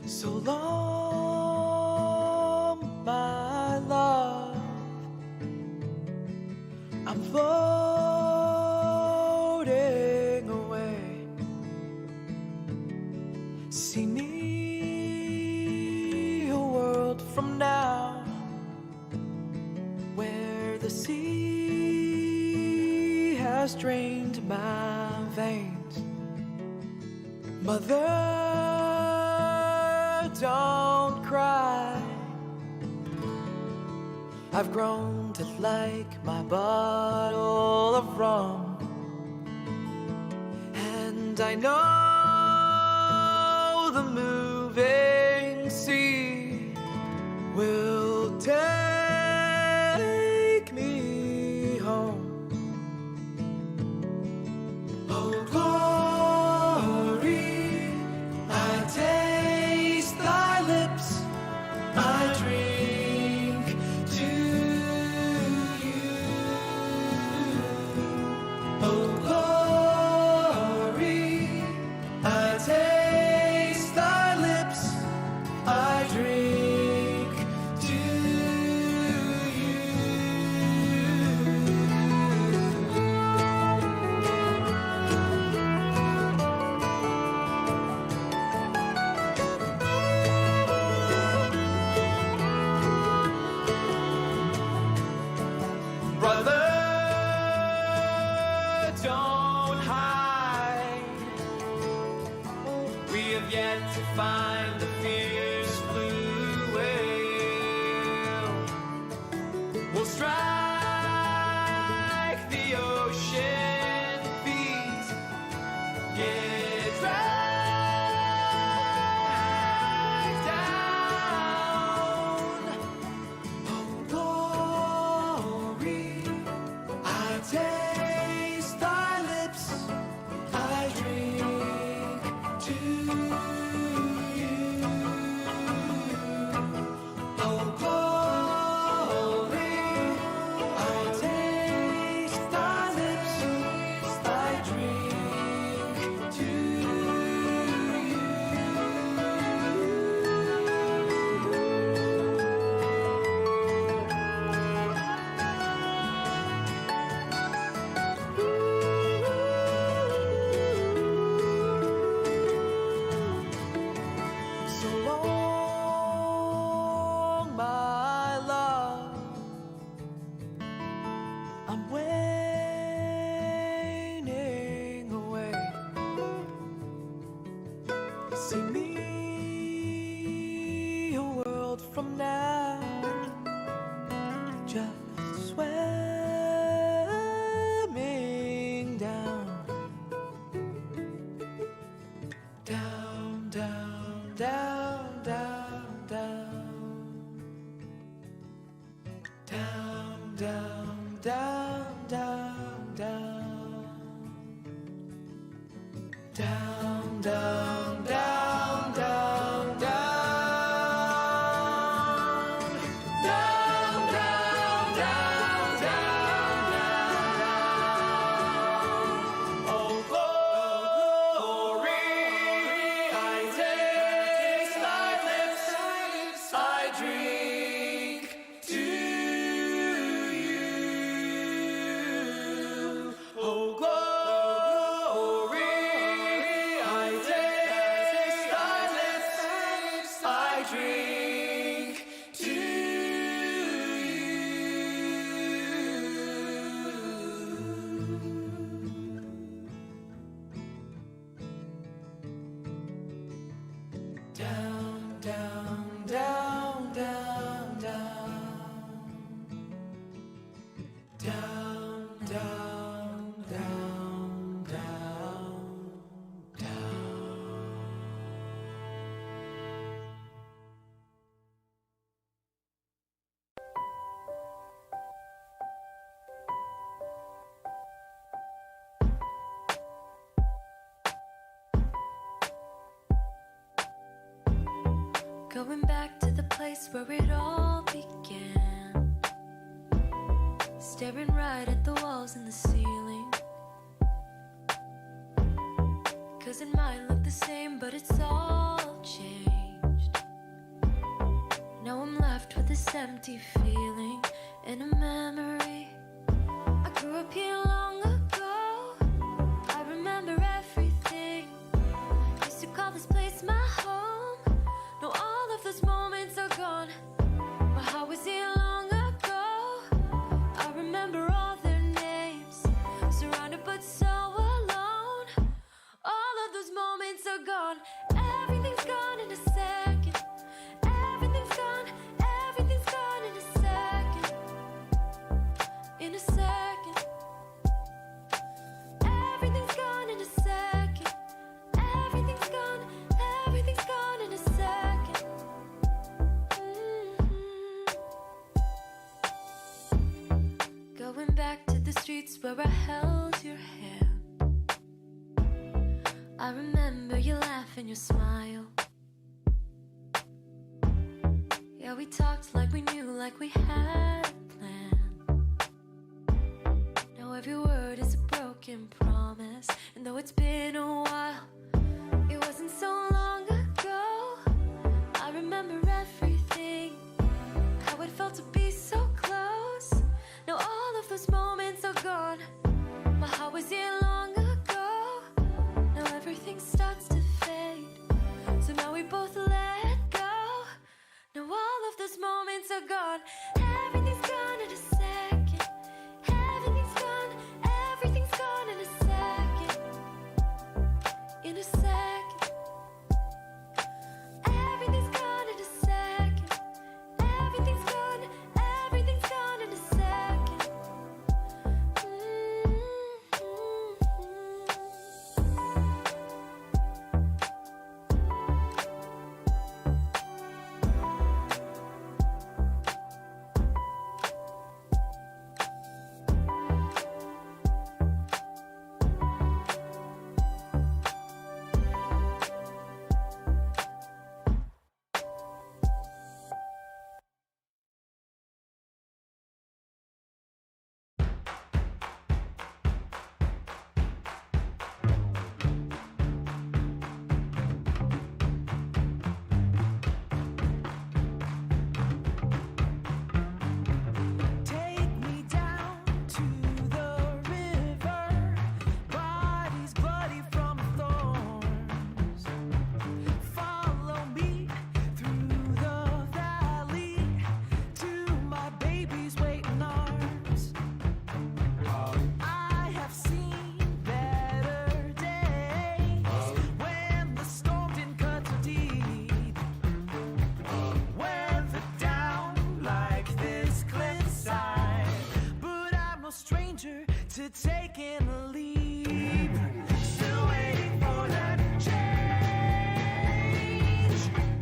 So long, my love, I'm floating away. See me a world from now, where the sea has drained my veins. Mother, don't cry. I've grown to like my bottle of rum, and I know the moving sea will take me home. Oh, glory, I taste thy lips, I drink to you. Oh, glory, I taste thy lips, I drink to you. Brother, don't hide. We have yet to find the fierce blue whale. We'll strike the ocean beat, get dragged down. Oh, glory, I taste thy lips, I drink to you. Oh, glory, I taste thy lips, I drink to you. So long, my love, I'm waning away. See me a world from now, just swimming down, down, down, down, down, down, down, down, down, down, down, down, down, down, down, down, down, down, down, down. Oh, glory, I taste thy lips, I drink to you. Oh, glory, I taste thy lips, I drink to you. Down, down, down, down, down, down, down, down, down, down. Going back to the place where it all began, staring right at the walls and the ceiling. 'Cause it might look the same, but it's all changed. empty feeling in a memory. I grew up here long ago. I remember everything. Used to call this place my home. No, all of those moments are gone. But how was here long ago? I remember all their names. Surrounded but so alone. All of those moments are gone. Everything's gone in a second. Everything's gone. Everything's gone in a second. In a second. Everything's gone in a second. Everything's gone. Everything's gone in a second. Going back to the streets where I held your hand. I remember your laugh and your smile. Yeah, we talked like we knew, like we had a plan. Now every word is a broken promise. And though it's been a while, it wasn't so long ago. I remember everything, how it felt to be so close. Now all of those moments are gone. But how was it long ago? Now everything starts to fade. So now we both let go. Now all of those moments are gone. Everything's gone in a second. Everything's gone. Everything's gone in a second. In a second. Everything's gone in a second. Everything's gone. Everything's gone in a second. Take me down to the river, bodies bloody from thorns. Follow me through the valley to my baby's waiting arms. I have seen better days when the storm didn't cut too deep. Weather down like this cliffside, but I'm no stranger to taking a leap. Still waiting for that change.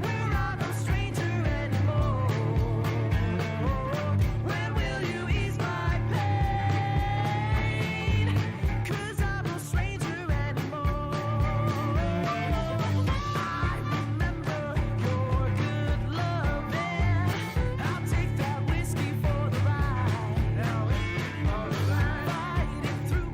We're not no stranger anymore. When will you ease my pain? 'Cause I'm no stranger anymore. I remember your good loving. I'll take that whiskey for the ride. Fighting through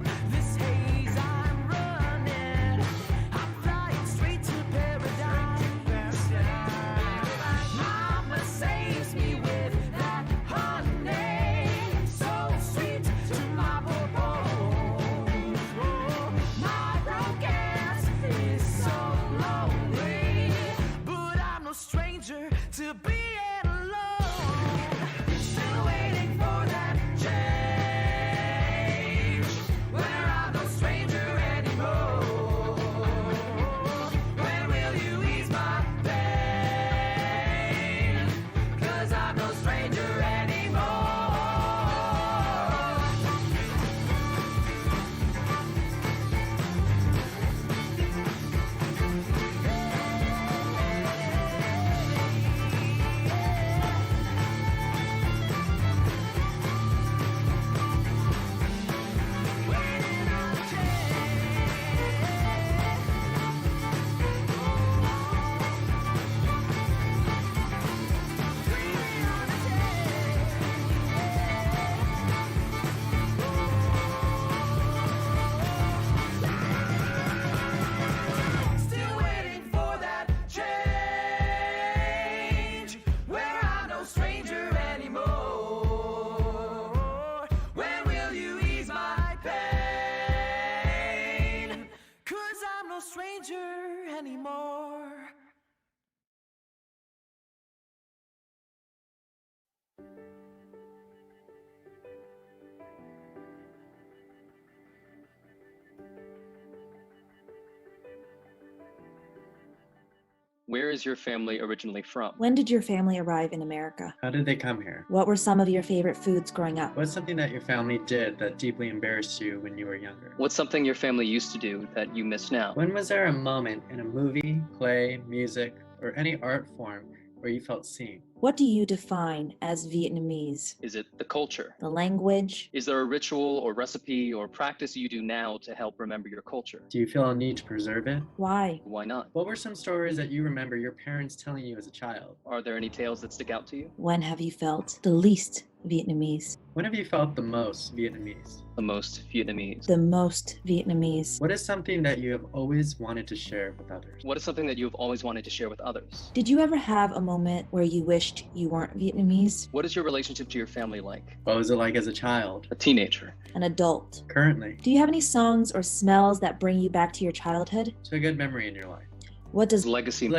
Where is your family originally from? When did your family arrive in America? How did they come here? What were some of your favorite foods growing up? What's something that your family did that deeply embarrassed you when you were younger? What's something your family used to do that you miss now? When was there a moment in a movie, play, music, or any art form where you felt seen? What do you define as Vietnamese? Is it the culture? The language? Is there a ritual or recipe or practice you do now to help remember your culture? Do you feel a need to preserve it? Why? Why not? What were some stories that you remember your parents telling you as a child? Are there any tales that stick out to you? When have you felt the least Vietnamese? When have you felt the most Vietnamese? The most Vietnamese. The most Vietnamese. What is something that you have always wanted to share with others? What is something that you have always wanted to share with others? Did you ever have a moment where you wished you weren't Vietnamese? What is your relationship to your family like? What was it like as a child? A teenager. An adult? Currently? Do you have any songs or smells that bring you back to your childhood? To a good memory in your life? What does Legacy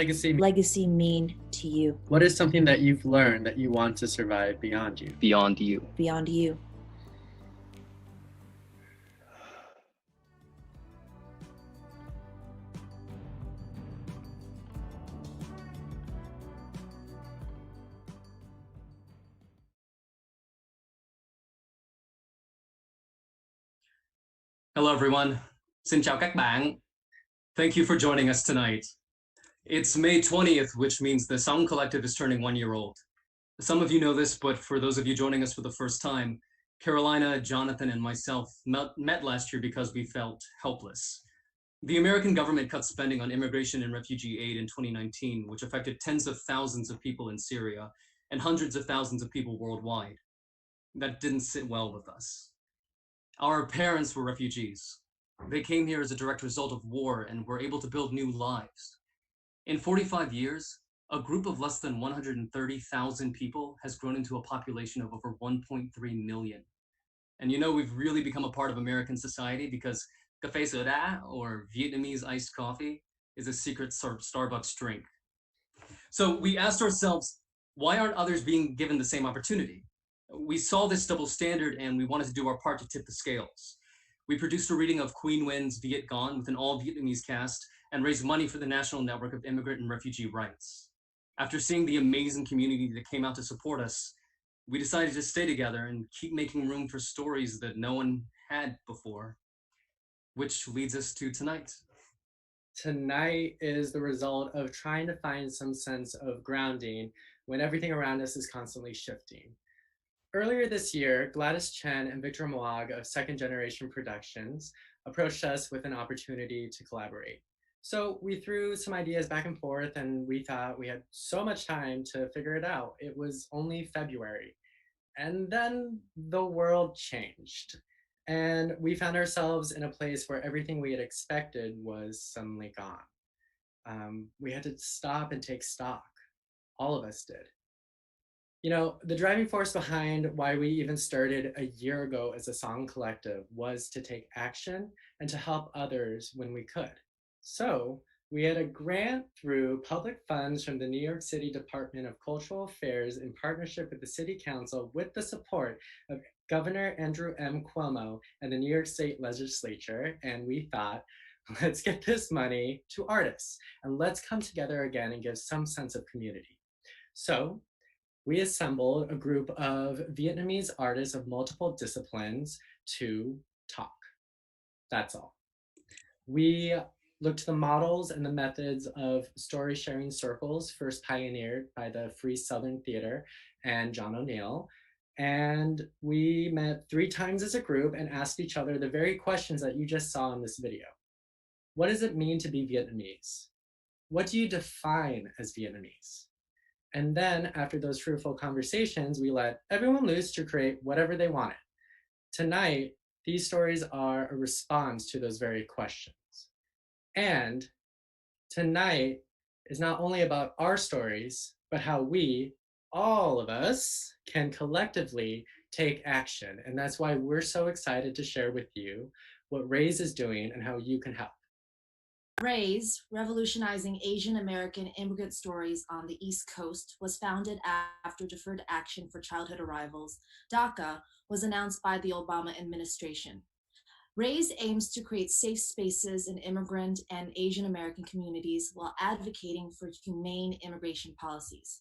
mean to you? What is something that you've learned that you want to survive beyond you? beyond you. Beyond you. Hello everyone. Xin chào các bạn. Thank you for joining us tonight. It's May 20th, which means the Sống Collective is turning 1 year old. Some of you know this, but for those of you joining us for the first time, Carolina, Jonathan, and myself met last year because we felt helpless. The American government cut spending on immigration and refugee aid in 2019, which affected tens of thousands of people in Syria and hundreds of thousands of people worldwide. That didn't sit well with us. Our parents were refugees. They came here as a direct result of war and were able to build new lives. In 45 years, a group of less than 130,000 people has grown into a population of over 1.3 million. And you know, we've really become a part of American society because 𝗨𝗡𝗀𝗃, or Vietnamese iced coffee, is a secret Starbucks drink. So we asked ourselves, why aren't others being given the same opportunity? We saw this double standard and we wanted to do our part to tip the scales. We produced a reading of Queen Nguyen's Viet Gone with an all-Vietnamese cast and raised money for the National Network of Immigrant and Refugee Rights. After seeing the amazing community that came out to support us, we decided to stay together and keep making room for stories that no one had before, which leads us to tonight. Tonight is the result of trying to find some sense of grounding when everything around us is constantly shifting. Earlier this year, 𝗨𝗪𝗱 Chen and 𝗵𝗔𝗬𝗏𝗏 of Second Generation Productions approached us with an opportunity to collaborate. So we threw some ideas back and forth and we thought we had so much time to figure it out. It was only February. And then the world changed. And we found ourselves in a place where everything we had expected was suddenly gone. We had to stop and take stock. All of us did. You know, the driving force behind why we even started a year ago as a Sống Collective was to take action and to help others when we could. So we had a grant through public funds from the New York City Department of Cultural Affairs in partnership with the City Council with the support of Governor Andrew M. Cuomo and the New York State Legislature. And we thought, let's get this money to artists and let's come together again and give some sense of community. So we assembled a group of Vietnamese artists of multiple disciplines to talk. That's all. We looked to the models and the methods of story sharing circles, first pioneered by the Free Southern Theater and John O'Neill. And we met 3 times as a group and asked each other the very questions that you just saw in this video. What does it mean to be Vietnamese? What do you define as Vietnamese? And then after those fruitful conversations, we let everyone loose to create whatever they wanted. Tonight, these stories are a response to those very questions. And tonight is not only about our stories, but how we, all of us, can collectively take action. And that's why we're so excited to share with you what 𝗨𝗍𝗻 is doing and how you can help. 𝗨𝗍𝗻, Revolutionizing Asian American Immigrant Stories on the East Coast, was founded after Deferred Action for Childhood Arrivals, DACA, was announced by the Obama administration. 𝗨𝗡𝗍 aims to create safe spaces in immigrant and Asian American communities while advocating for humane immigration policies.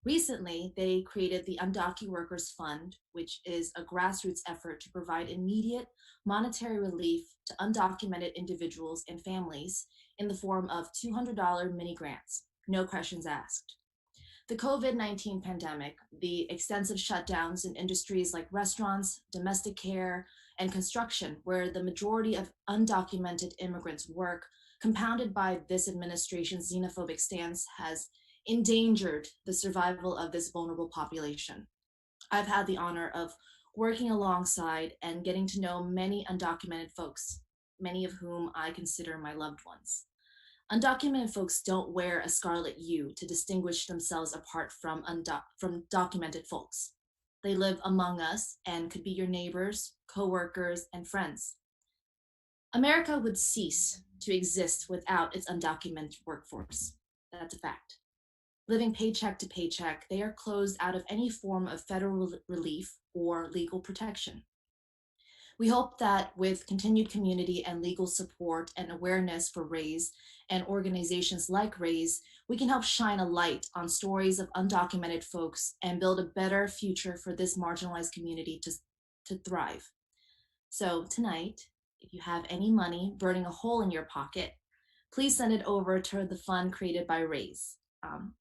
Recently, they created the Undocumented Workers Fund, which is a grassroots effort to provide immediate monetary relief to undocumented individuals and families in the form of $200 mini grants, no questions asked. The COVID-19 pandemic, the extensive shutdowns in industries like restaurants, domestic care, and construction, where the majority of undocumented immigrants work, compounded by this administration's xenophobic stance, has endangered the survival of this vulnerable population. I've had the honor of working alongside and getting to know many undocumented folks, many of whom I consider my loved ones. Undocumented folks don't wear a scarlet U to distinguish themselves apart from documented folks. They live among us and could be your neighbors, coworkers, and friends. America would cease to exist without its undocumented workforce. That's a fact. Living paycheck to paycheck, they are closed out of any form of federal relief or legal protection. We hope that with continued community and legal support and awareness for 𝗨𝗡𝗍 and organizations like 𝗨𝗡𝗍, we can help shine a light on stories of undocumented folks and build a better future for this marginalized community to thrive. So tonight, if you have any money burning a hole in your pocket, please send it over to the fund created by 𝗨𝗡𝗍.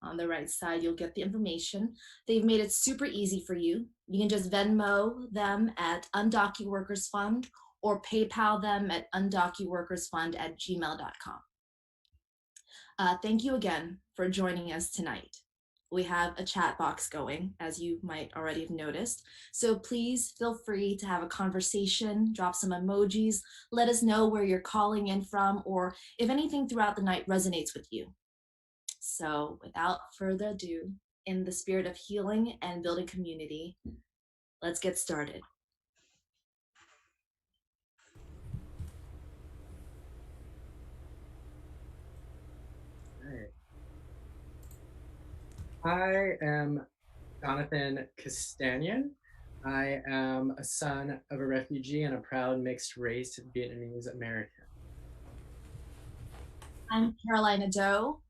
On the right side, you'll get the information. They've made it super easy for you. You can just Venmo them at Undocumented Workers Fund or PayPal them at undocumented@gmail.com. Thank you again for joining us tonight. We have a chat box going, as you might already have noticed. So please feel free to have a conversation, drop some emojis, let us know where you're calling in from, or if anything throughout the night resonates with you. So without further ado, in the spirit of healing and building community, let's get started. I am Jonathan Castanian. I am a son of a refugee and a proud mixed race Vietnamese American. I'm Carolina Doe,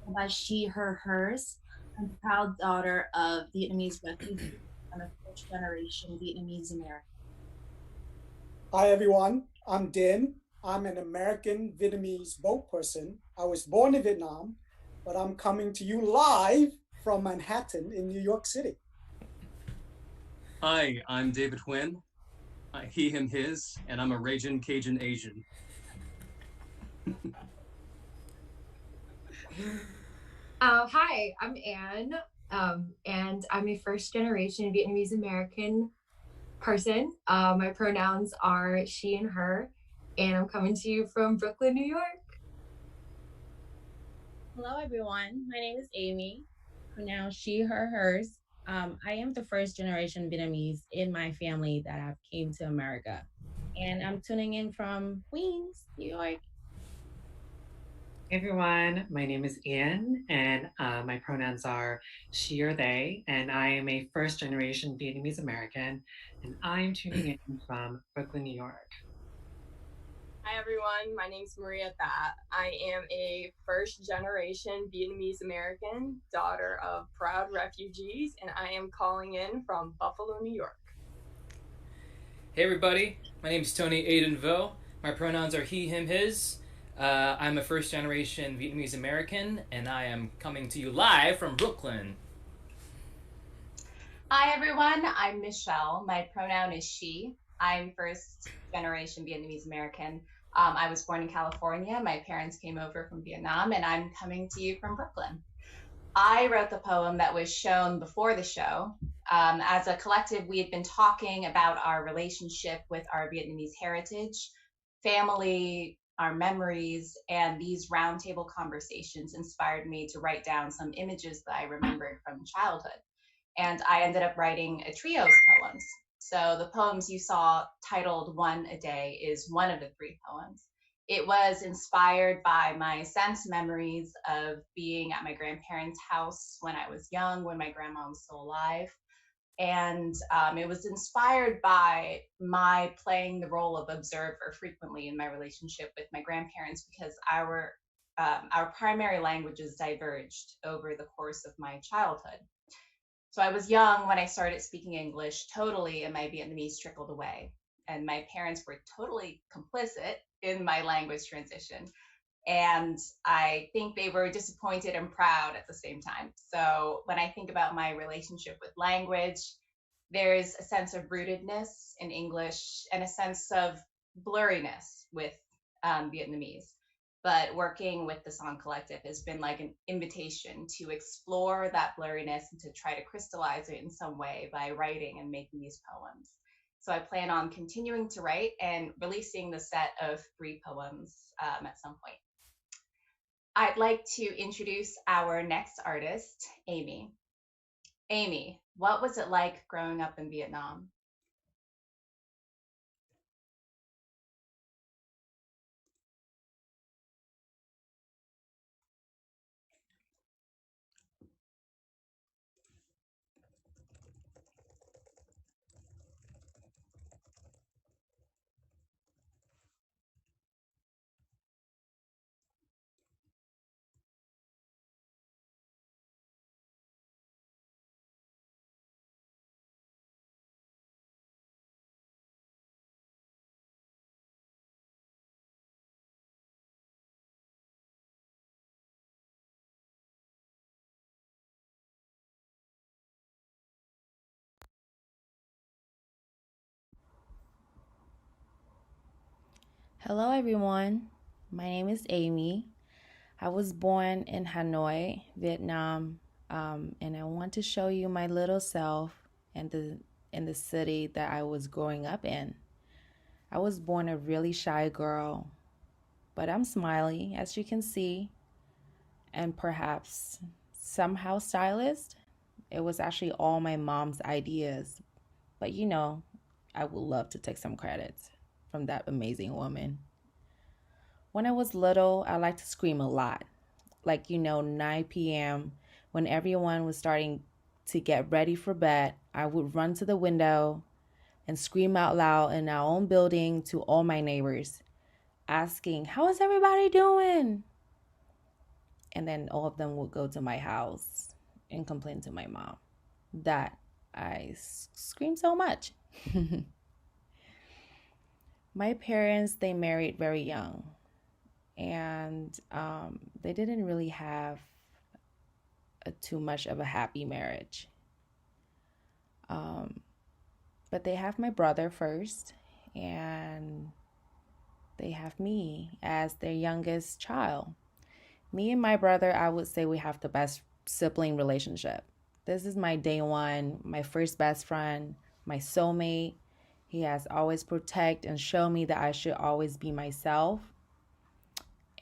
𝗨𝗡𝗍, I'm the proud daughter of Vietnamese refugees. I'm a first generation Vietnamese American. Hi everyone, I'm Din. I'm an American Vietnamese boat person. I was born in Vietnam, but I'm coming to you live from Manhattan in New York City. Hi, I'm David Huynh, he, him, his, and I'm a Ragin' Cajun Asian. Hi, I'm Anne, and I'm a first generation Vietnamese American person. My pronouns are she and her, and I'm coming to you from Brooklyn, New York. Hello, everyone. My name is Amy, pronouns she, her, hers. I am the first generation Vietnamese in my family that have came to America, and I'm tuning in from Queens, New York. Hey everyone, my name is Ian, and my pronouns are she or they, and I am a first generation Vietnamese American, and I'm tuning in from Brooklyn, New York. Hi everyone, my name is Maria That. I am a first generation Vietnamese American, daughter of proud refugees, and I am calling in from Buffalo, New York. Hey everybody, my name is Tony Aidenville. My pronouns are he, him, his. I'm a first generation Vietnamese American, and I am coming to you live from Brooklyn. Hi everyone, I'm Michelle. My pronoun is she. I'm first generation Vietnamese American. I was born in California. My parents came over from Vietnam, and I'm coming to you from Brooklyn. I wrote the poem that was shown before the show. As a collective, we had been talking about our relationship with our Vietnamese heritage, family, our memories, and these roundtable conversations inspired me to write down some images that I remembered from childhood. And I ended up writing a trio of poems. So the poems you saw titled One a Day is one of the three poems. It was inspired by my sense memories of being at my grandparents' house when I was young, when my grandma was still alive. And it was inspired by my playing the role of observer frequently in my relationship with my grandparents, because our primary languages diverged over the course of my childhood. So I was young when I started speaking English totally, and my Vietnamese trickled away. And my parents were totally complicit in my language transition. And I think they were disappointed and proud at the same time. So when I think about my relationship with language, there's a sense of rootedness in English and a sense of blurriness with Vietnamese. But working with the Sống Collective has been like an invitation to explore that blurriness and to try to crystallize it in some way by writing and making these poems. So I plan on continuing to write and releasing the set of 3 poems at some point. I'd like to introduce our next artist, 𝗵𝗻. 𝗵𝗻, what was it like growing up in Vietnam? Hello everyone, my name is 𝗵𝗻. I was born in Hanoi, Vietnam, and I want to show you my little self and in the city that I was growing up in. I was born a really shy girl, but I'm smiley, as you can see, and perhaps somehow stylish. It was actually all my mom's ideas, but you know, I would love to take some credits from that amazing woman. When I was little, I liked to scream a lot. Like, 9 p.m. when everyone was starting to get ready for bed, I would run to the window and scream out loud in our own building to all my neighbors, asking, "How is everybody doing?" And then all of them would go to my house and complain to my mom that I scream so much. My parents, they married very young, and they didn't really have too much of a happy marriage. But they have my brother first, and they have me as their youngest child. Me and my brother, I would say we have the best sibling relationship. This is my day one, my first best friend, my soulmate. He has always protected and shown me that I should always be myself.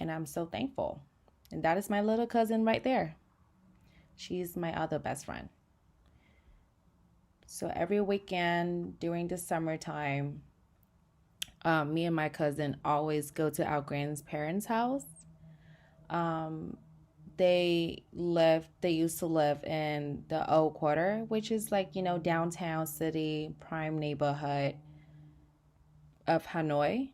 And I'm so thankful. And that is my little cousin right there. She's my other best friend. So every weekend during the summertime, me and my cousin always go to our grandparents' house. They used to live in the Old Quarter, which is like, downtown city, prime neighborhood of Hanoi.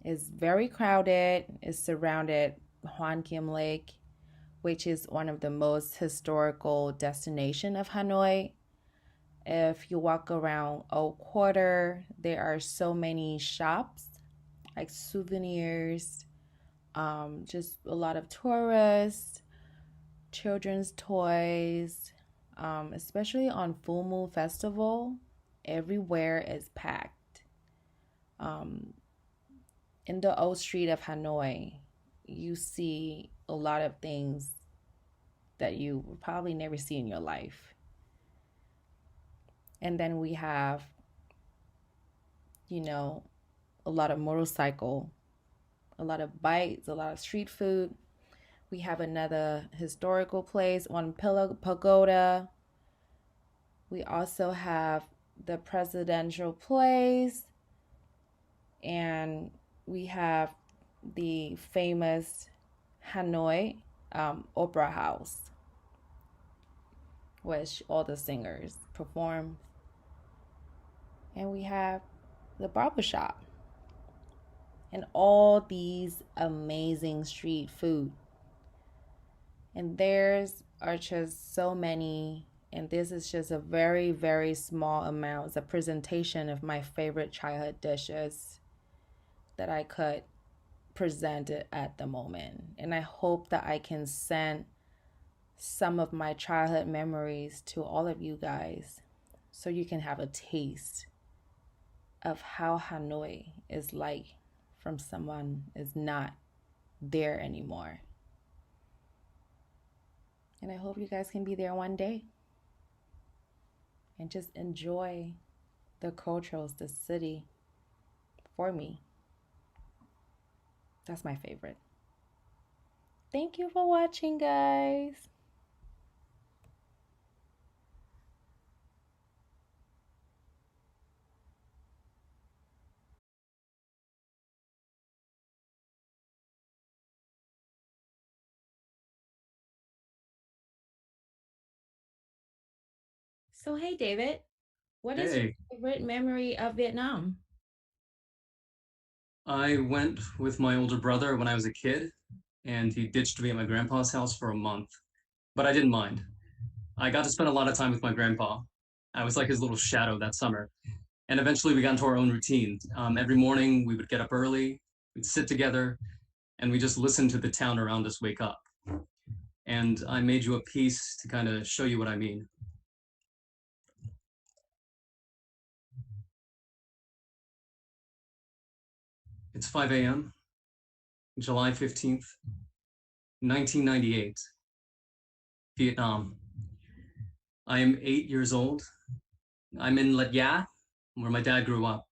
It's very crowded. It's surrounded Hoan Kiem Lake, which is one of the most historical destination of Hanoi. If you walk around Old Quarter, there are so many shops, like souvenirs, just a lot of tourists, children's toys, especially on Full Moon Festival, everywhere is packed. In the old street of Hanoi, you see a lot of things that you will probably never see in your life. And then we have, a lot of motorcycle, a lot of bikes, a lot of street food. We have another historical place, 𝗨𝗡𝗃 Pagoda. We also have the presidential place, and we have the famous Hanoi Opera House, which all the singers perform and we have the barber shop, and all these amazing street food. And theirs are just so many, and this is just a very, very small amount. It's a presentation of my favorite childhood dishes that I could present it at the moment. And I hope that I can send some of my childhood memories to all of you guys so you can have a taste of how Hanoi is like from someone is not there anymore. And I hope you guys can be there one day and just enjoy the cultures, the city. For me, that's my favorite. Thank you for watching, guys. So, hey, David, what is your Hey, favorite memory of Vietnam? I went with my older brother when I was a kid, and he ditched me at my grandpa's house for a month, but I didn't mind. I got to spend a lot of time with my grandpa. I was like his little shadow that summer. And eventually we got into our own routine. Every morning we would get up early, we'd sit together, and we just listen to the town around us wake up. And I made you a piece to kind of show you what I mean. It's 5 a.m., July 15th, 1998, Vietnam. I am 8 years old. I'm in 𝗪𝗏, where my dad grew up.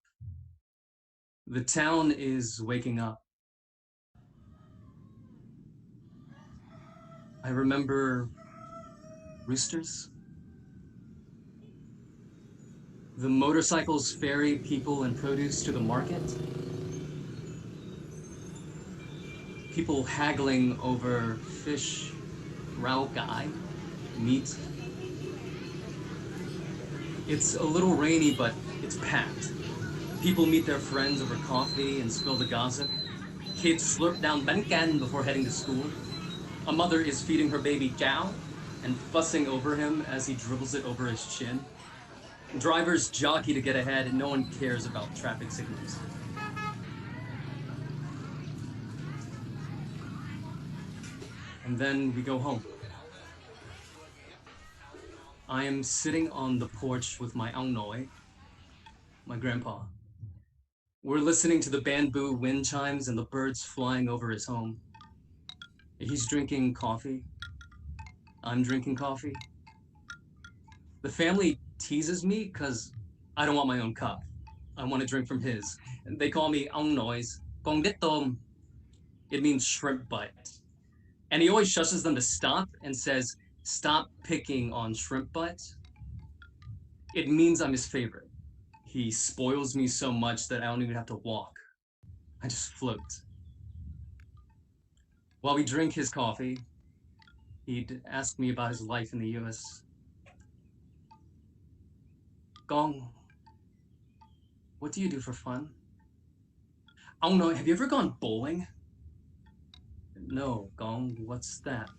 The town is waking up. I remember roosters. The motorcycles ferry people and produce to the market. People haggling over fish, 𝗨𝗏𝗃𝗏, meat. It's a little rainy, but it's packed. People meet their friends over coffee and spill the gossip. Kids slurp down bánh canh before heading to school. A mother is feeding her baby 𝗨𝗏 and fussing over him as he dribbles it over his chin. Drivers jockey to get ahead, and no one cares about traffic signals. And then we go home. I am sitting on the porch with my ông nội, my grandpa. We're listening to the bamboo wind chimes and the birds flying over his home. He's drinking coffee. I'm drinking coffee. The family teases me because I don't want my own cup. I want to drink from his. They call me ông nội, con đít tôm. It means shrimp butt. And he always shushes them to stop and says, "Stop picking on shrimp butt." It means I'm his favorite. He spoils me so much that I don't even have to walk. I just float. While we drink his coffee, he'd ask me about his life in the US. Gong, what do you do for fun? Ông nội, have you ever gone bowling? No, Gong, what's that?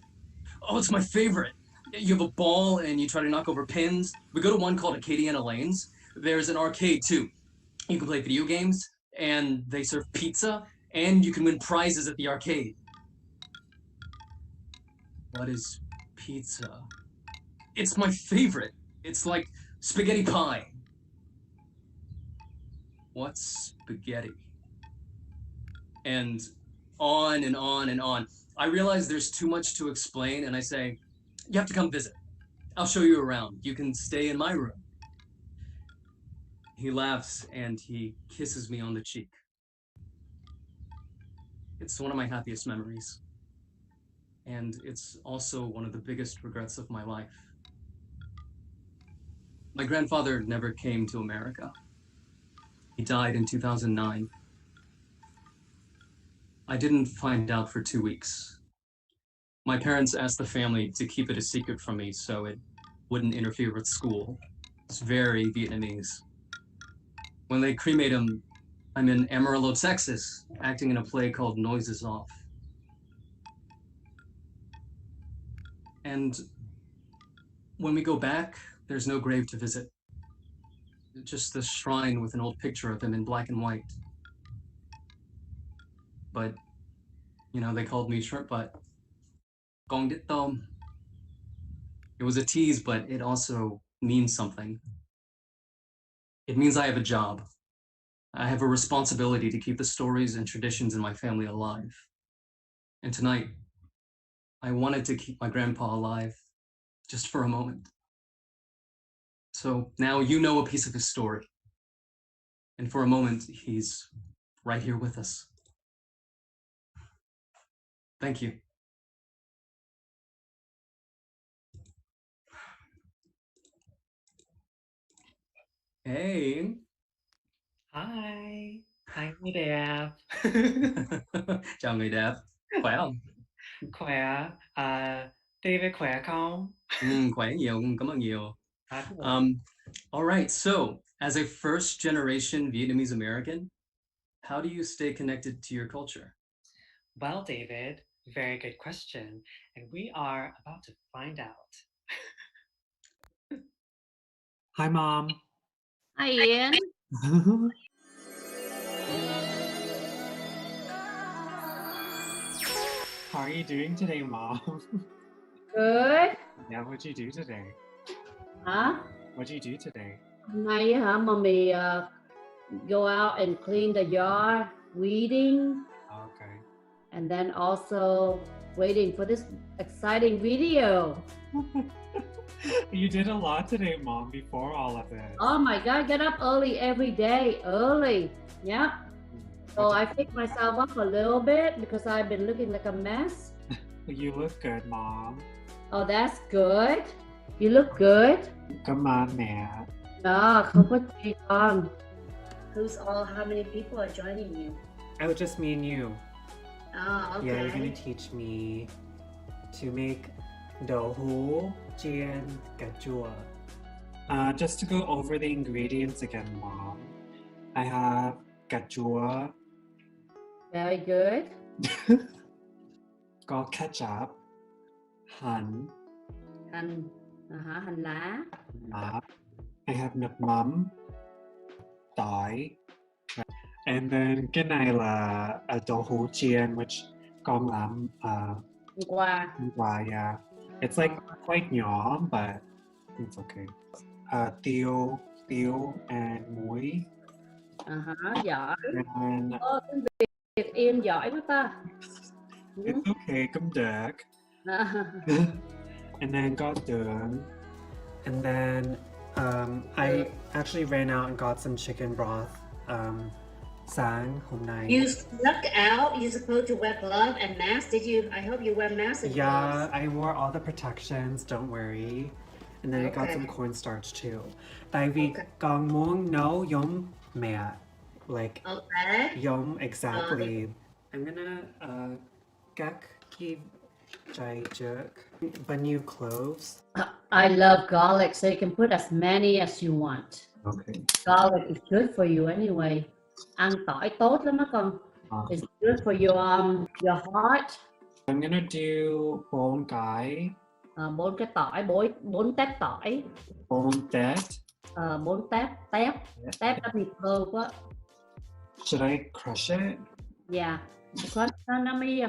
Oh, it's my favorite. You have a ball and you try to knock over pins. We go to one called Acadiana Lanes. There's an arcade too. You can play video games and they serve pizza and you can win prizes at the arcade. What is pizza? It's my favorite. It's like spaghetti pie. What's spaghetti? And on and on and on. I realize there's too much to explain and I say, you have to come visit. I'll show you around. You can stay in my room. He laughs and he kisses me on the cheek. It's one of my happiest memories. And it's also one of the biggest regrets of my life. My grandfather never came to America. He died in 2009. I didn't find out for 2 weeks. My parents asked the family to keep it a secret from me so it wouldn't interfere with school. It's very Vietnamese. When they cremate him, I'm in Amarillo, Texas, acting in a play called Noises Off. And when we go back, there's no grave to visit. Just this shrine with an old picture of him in black and white. But, you know, they called me short butt. 𝗨𝗡𝗏𝗏𝗧𝗏. It was a tease, but it also means something. It means I have a job. I have a responsibility to keep the stories and traditions in my family alive. And tonight, I wanted to keep my grandpa alive, just for a moment. So now you know a piece of his story. And for a moment, he's right here with us. Thank you. Hey. Hi. Hi, người đẹp. Chào người đẹp. Khỏe không? Khỏe. David khỏe không? Khỏe nhiều, cảm ơn nhiều. Cool. All right, so as a first generation Vietnamese American, how do you stay connected to your culture? Well, David, very good question. And we are about to find out. Hi, Mom. Hi, Ian. How are you doing today, Mom? Good. Yeah, what'd you do today? Hả? What'd you do today? Hôm nay hả, mommy go out and clean the yard, weeding, Okay. and then also waiting for this exciting video. You did a lot today, Mom, before all of this. Oh my God, get up early every day, early. Yeah. So I picked myself up a little bit because I've been looking like a mess. You look good, Mom. Oh, that's good. You look good. Come on, mẹ. No, không có gì con. How many people are joining you? Oh, just me and you. Oh, okay. Yeah, you're gonna teach me to make 𝗨𝗡𝗃𝗃. Just to go over the ingredients again, Mom. I have 𝗃𝗃𝗃𝗃. Very good. Có ketchup. Hành. Hành lá. I have nước mắm. Tỏi. And then cái này là đậu hũ chiên, which con làm qua. Yeah. It's like quite nhỏ, but it's okay. Tiêu and muối. Giỏi. And Tiếng Việt Yên giỏi quá ta. it's okay, cũng được. And then got đường. And then I actually ran out and got some chicken broth. Sáng hôm nay. You snuck out. You're supposed to wear glove and mask. Did you? I hope you wear mask and gloves. Yeah, I wore all the protections, don't worry. And then I got some cornstarch too. Tại vì con muốn nấu giống mẹ. Like, giống exactly. I'm gonna cắt cái trái trước. Bánh new cloves. I love garlic, so you can put as many as you want. Okay. Garlic is good for you anyway. Ăn tỏi tốt lắm á con. It's good for your heart. I'm gonna do 4 cái. 4 cái tỏi, 4 tép tỏi. 4 tép. 4 tép. Tép nó thì thơm quá. Should I crush it? Yeah. Crush nó mới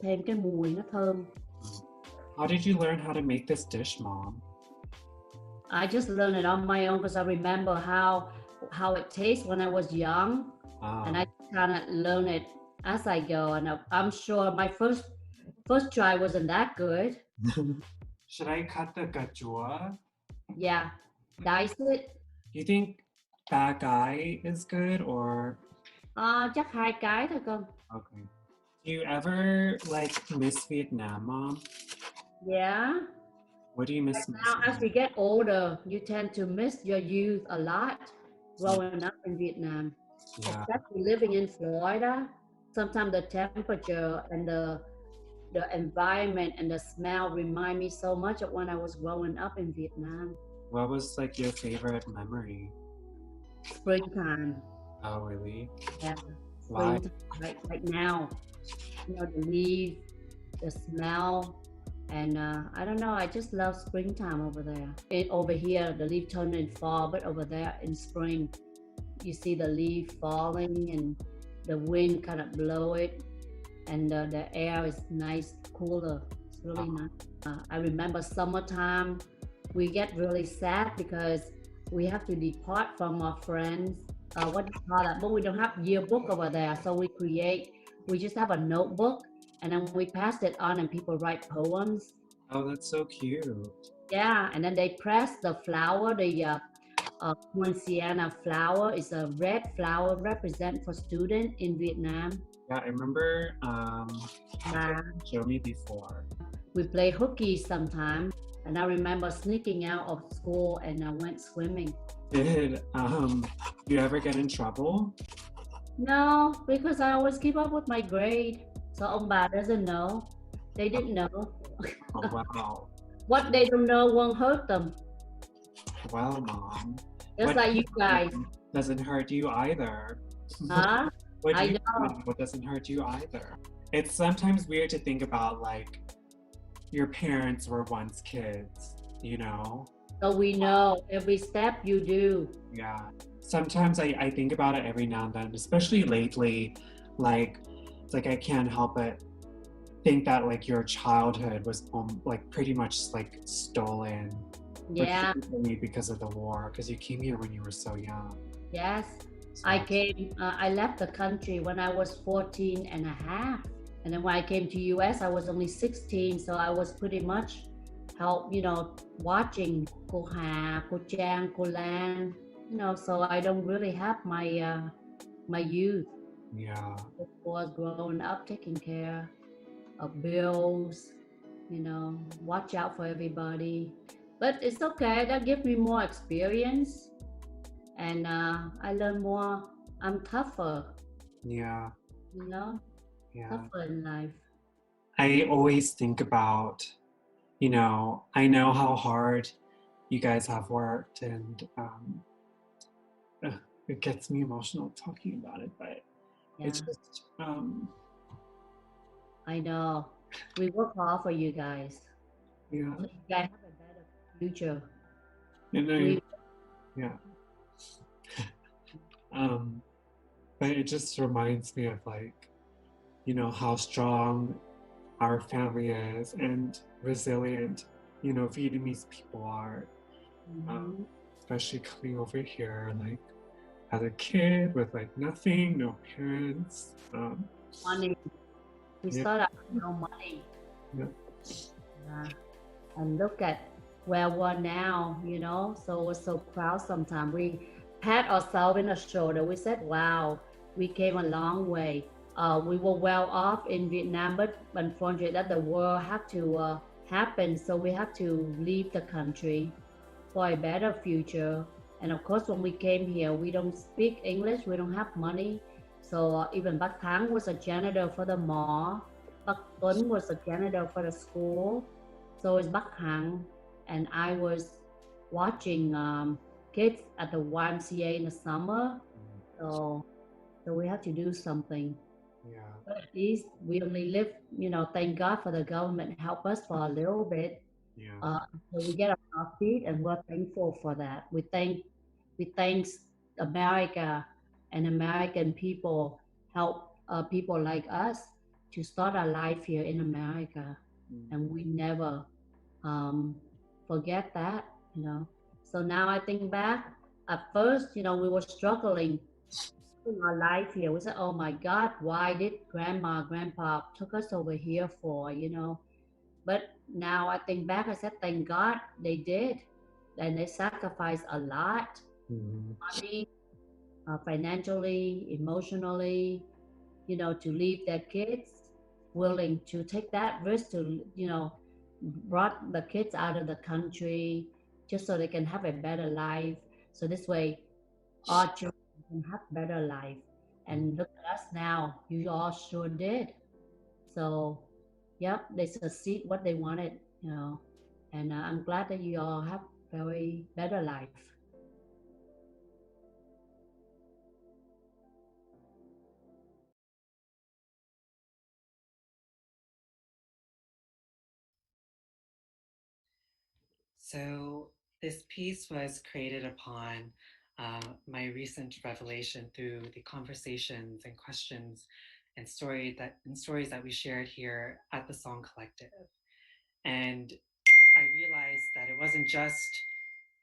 thêm cái mùi nó thơm. How did you learn how to make this dish, Mom? I just learned it on my own because I remember how it tastes when I was young. And I kind of learn it as I go, and I'm sure my first try wasn't that good. Should I cut the cà chua? Yeah, dice it. Do you think that guy is good or? Chắc 2 cái thôi con. Okay. Do you ever miss Vietnam, Mom? Yeah. What do you miss? Now, as you get older, you tend to miss your youth a lot. Growing up in Vietnam. Yeah. Especially living in Florida, sometimes the temperature and the environment and the smell remind me so much of when I was growing up in Vietnam. What was your favorite memory? springtime. Oh, really? Yeah, Why? springtime, like now, the leaf, the smell, and I don't know. I just love springtime over there. Over here, the leaf turn in fall, but over there in spring, you see the leaf falling and the wind kind of blow it, and the air is nice, cooler. It's really nice. I remember summertime, we get really sad because we have to depart from our friends. What do you call that? But we don't have yearbook over there, so we just have a notebook, and then we pass it on, and people write poems. Oh, that's so cute. Yeah, and then they press the flower, the Poinciana flower is a red flower represent for student in Vietnam. Yeah, I remember showed me before. We play hooky sometimes, and I remember sneaking out of school and I went swimming. Did you ever get in trouble? No, because I always keep up with my grade. So ông bà doesn't know. They didn't know. Oh, wow. What they don't know won't hurt them. Well, Mom. Just like you guys. Doesn't hurt you either. Huh? I know. What doesn't hurt you either. It's sometimes weird to think about, like, your parents were once kids, you know? So we know every step you do. Yeah. Sometimes I think about it every now and then, especially lately. Like, it's like I can't help but think that, like, your childhood was like pretty much like stolen. Yeah. Because of the war, because you came here when you were so young. Yes. I left the country when I was 14 and a half. And then when I came to US, I was only 16. So I was pretty much watching 𝗀𝗡𝗅, 𝗀𝗡𝗅, 𝗀𝗡𝗅, so I don't really have my youth. Yeah. It was growing up, taking care of bills, watch out for everybody. But it's okay, that gives me more experience. And I learn more, I'm tougher. Yeah. Yeah. Tougher in life. I always think about, I know how hard you guys have worked, and it gets me emotional talking about it, but it's just I know. We work hard for you guys. Yeah. So you guys have a better future. Yeah. But it just reminds me of, like, how strong our family is and resilient, Vietnamese people are. Especially coming over here, like, as a kid with, like, nothing, no parents. Money. We started out with no money. Yeah. And look at where we're now, so we're so proud sometimes. We pat ourselves in the shoulder. We said, wow, we came a long way. We were well off in Vietnam, but unfortunately that the war had to happen, so we have to leave the country for a better future. And of course, when we came here, we don't speak English, we don't have money. So even Bác Thắng was a janitor for the mall. Bác Tuấn was a janitor for the school. So is Bác Hằng. And I was watching kids at the YMCA in the summer. So we have to do something. Yeah. But at least we only live, thank God for the government help us for a little bit. Yeah. So we get on our feet, and we're thankful for that. We thank America and American people help people like us to start our life here in America. And we never forget that, So now I think back, at first, we were struggling in our life here. We said, oh my God, why did grandpa took us over here for, But now I think back, I said, thank God they did. And they sacrificed a lot, money, financially, emotionally, to leave their kids, willing to take that risk to, brought the kids out of the country just so they can have a better life. So this way, our children can have better life. And look at us now, you all sure did. So, yep, they succeed what they wanted, and I'm glad that you all have very better life. So this piece was created upon my recent revelation through the conversations and questions and stories that we shared here at the Sống Collective. And I realized that it wasn't just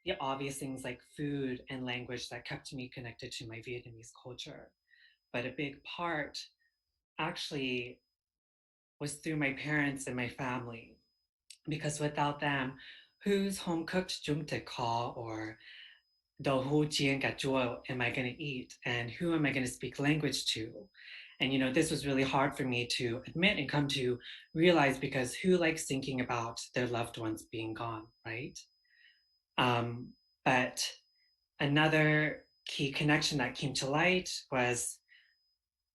the obvious things like food and language that kept me connected to my Vietnamese culture, but a big part actually was through my parents and my family, because without them, whose home-cooked 𝗨𝗶𝘃𝗀 or 𝗨𝗶𝘃𝗀𝗀𝗀 am I going to eat, and who am I going to speak language to? And this was really hard for me to admit and come to realize, because who likes thinking about their loved ones being gone, right? But another key connection that came to light was,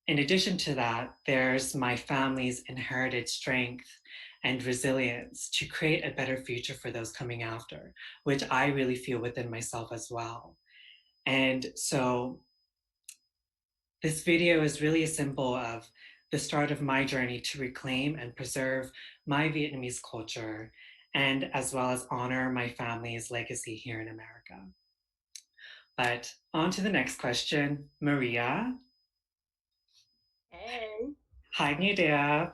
in addition to that, there's my family's inherited strength and resilience to create a better future for those coming after, which I really feel within myself as well. And so this video is really a symbol of the start of my journey to reclaim and preserve my Vietnamese culture, and as well as honor my family's legacy here in America. But on to the next question, Maria. Hey. Hi, Nidab.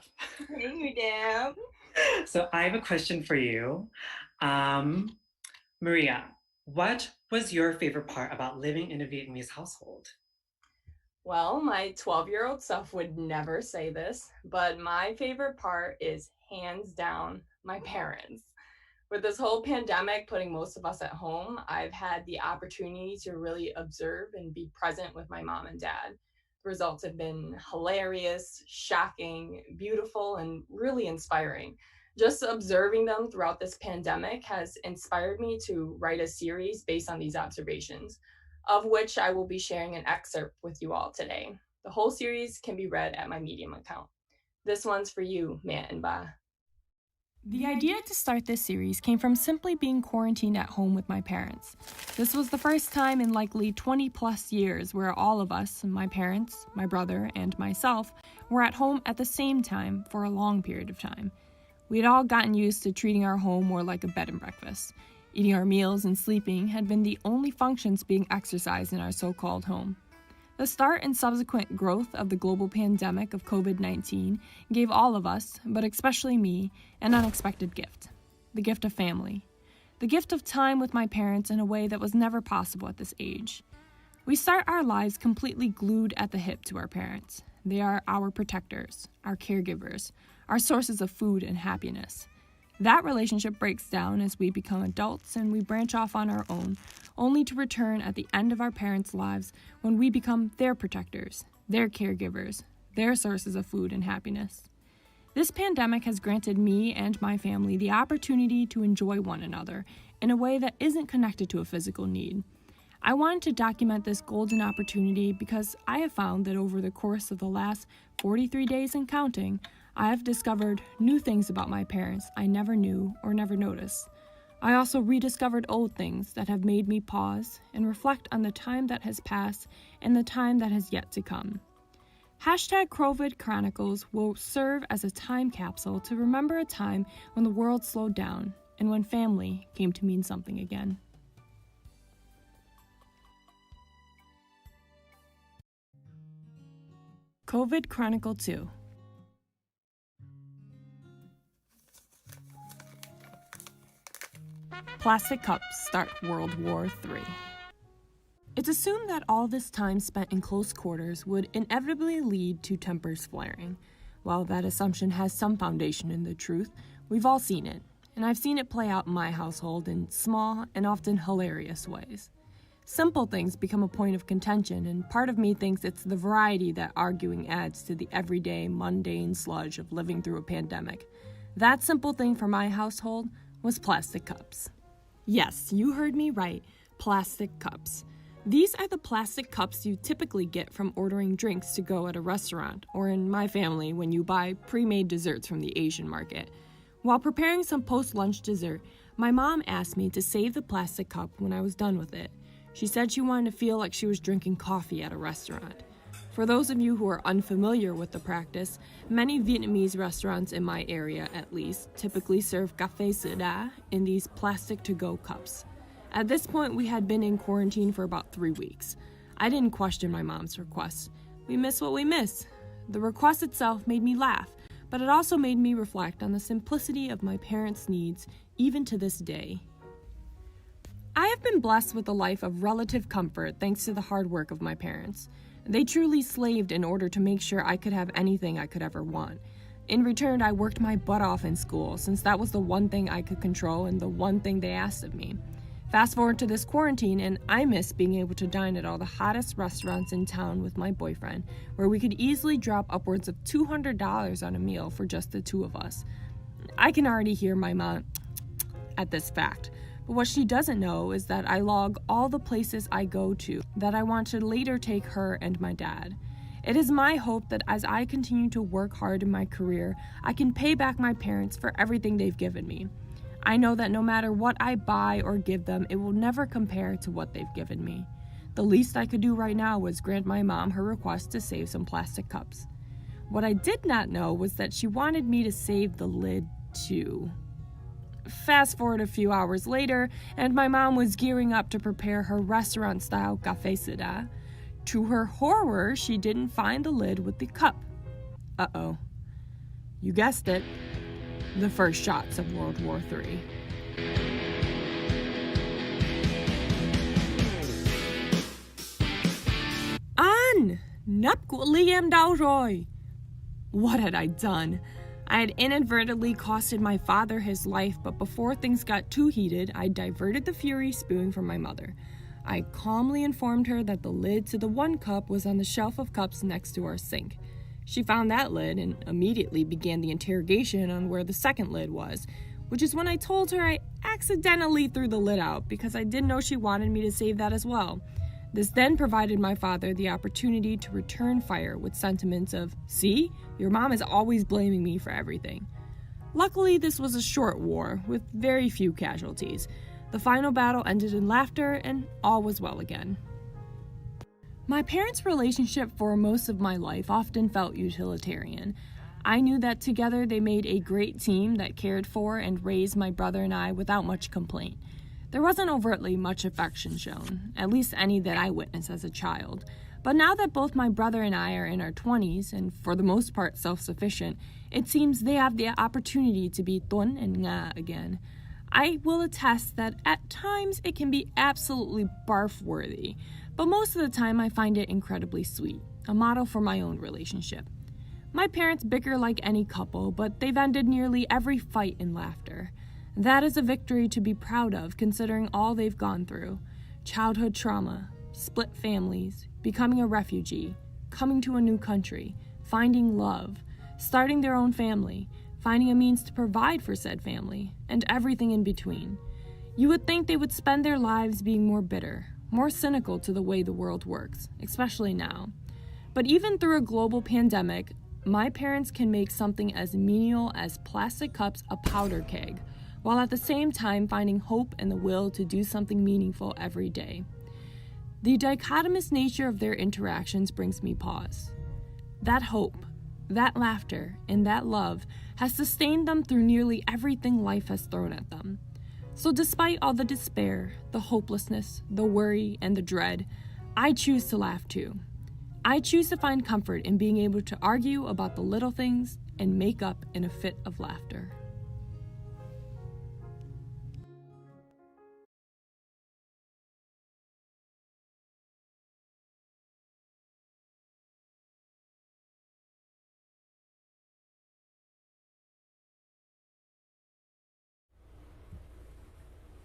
Hey, Nidab. So I have a question for you. Maria, what was your favorite part about living in a Vietnamese household? Well, my 12-year-old self would never say this, but my favorite part is hands down my parents. With this whole pandemic putting most of us at home, I've had the opportunity to really observe and be present with my mom and dad. The results have been hilarious, shocking, beautiful, and really inspiring. Just observing them throughout this pandemic has inspired me to write a series based on these observations, of which I will be sharing an excerpt with you all today. The whole series can be read at my Medium account. This one's for you, Matt and Ba. The idea to start this series came from simply being quarantined at home with my parents. This was the first time in likely 20 plus years where all of us, my parents, my brother, and myself, were at home at the same time for a long period of time. We had all gotten used to treating our home more like a bed and breakfast. Eating our meals and sleeping had been the only functions being exercised in our so-called home. The start and subsequent growth of the global pandemic of COVID-19 gave all of us, but especially me, an unexpected gift. The gift of family. The gift of time with my parents in a way that was never possible at this age. We start our lives completely glued at the hip to our parents. They are our protectors, our caregivers, our sources of food and happiness. That relationship breaks down as we become adults and we branch off on our own, only to return at the end of our parents' lives when we become their protectors, their caregivers, their sources of food and happiness. This pandemic has granted me and my family the opportunity to enjoy one another in a way that isn't connected to a physical need. I wanted to document this golden opportunity because I have found that over the course of the last 43 days and counting, I have discovered new things about my parents I never knew or never noticed. I also rediscovered old things that have made me pause and reflect on the time that has passed and the time that has yet to come. #COVID Chronicles will serve as a time capsule to remember a time when the world slowed down and when family came to mean something again. COVID Chronicle 2. Plastic cups start World War III. It's assumed that all this time spent in close quarters would inevitably lead to tempers flaring. While that assumption has some foundation in the truth, we've all seen it, and I've seen it play out in my household in small and often hilarious ways. Simple things become a point of contention, and part of me thinks it's the variety that arguing adds to the everyday, mundane sludge of living through a pandemic. That simple thing for my household was plastic cups. Yes, you heard me right, plastic cups. These are the plastic cups you typically get from ordering drinks to go at a restaurant, or in my family, when you buy pre-made desserts from the Asian market. While preparing some post-lunch dessert, my mom asked me to save the plastic cup when I was done with it. She said she wanted to feel like she was drinking coffee at a restaurant. For those of you who are unfamiliar with the practice, many Vietnamese restaurants in my area, at least, typically serve 𝗨𝗏𝗃 in these plastic to-go cups. At this point, we had been in quarantine for about 3 weeks. I didn't question my mom's request. We miss what we miss. The request itself made me laugh, but it also made me reflect on the simplicity of my parents' needs, even to this day. I have been blessed with a life of relative comfort thanks to the hard work of my parents. They truly slaved in order to make sure I could have anything I could ever want. In return, I worked my butt off in school since that was the one thing I could control and the one thing they asked of me. Fast forward to this quarantine, and I miss being able to dine at all the hottest restaurants in town with my boyfriend, where we could easily drop upwards of $200 on a meal for just the two of us. I can already hear my mom at this fact. But what she doesn't know is that I log all the places I go to that I want to later take her and my dad. It is my hope that as I continue to work hard in my career, I can pay back my parents for everything they've given me. I know that no matter what I buy or give them, it will never compare to what they've given me. The least I could do right now was grant my mom her request to save some plastic cups. What I did not know was that she wanted me to save the lid too. Fast forward a few hours later, and my mom was gearing up to prepare her restaurant-style 𝗨𝗏𝗃. To her horror, she didn't find the lid with the cup. Uh-oh. You guessed it. The first shots of World War III. Anh! Nắp của ly em đâu rồi? What had I done? I had inadvertently costed my father his life, but before things got too heated, I diverted the fury spewing from my mother. I calmly informed her that the lid to the one cup was on the shelf of cups next to our sink. She found that lid and immediately began the interrogation on where the second lid was, which is when I told her I accidentally threw the lid out because I didn't know she wanted me to save that as well. This then provided my father the opportunity to return fire with sentiments of, "See, your mom is always blaming me for everything." Luckily, this was a short war with very few casualties. The final battle ended in laughter and all was well again. My parents' relationship for most of my life often felt utilitarian. I knew that together they made a great team that cared for and raised my brother and I without much complaint. There wasn't overtly much affection shown, at least any that I witnessed as a child. But now that both my brother and I are in our 20s, and for the most part self-sufficient, it seems they have the opportunity to be 𝗀 and 𝗨 again. I will attest that at times it can be absolutely barf-worthy, but most of the time I find it incredibly sweet, a model for my own relationship. My parents bicker like any couple, but they've ended nearly every fight in laughter. That is a victory to be proud of, considering all they've gone through. Childhood trauma, split families, becoming a refugee, coming to a new country, finding love, starting their own family, finding a means to provide for said family, and everything in between. You would think they would spend their lives being more bitter, more cynical to the way the world works, especially now. But even through a global pandemic, my parents can make something as menial as plastic cups a powder keg, while at the same time finding hope and the will to do something meaningful every day. The dichotomous nature of their interactions brings me pause. That hope, that laughter, and that love has sustained them through nearly everything life has thrown at them. So despite all the despair, the hopelessness, the worry, and the dread, I choose to laugh too. I choose to find comfort in being able to argue about the little things and make up in a fit of laughter.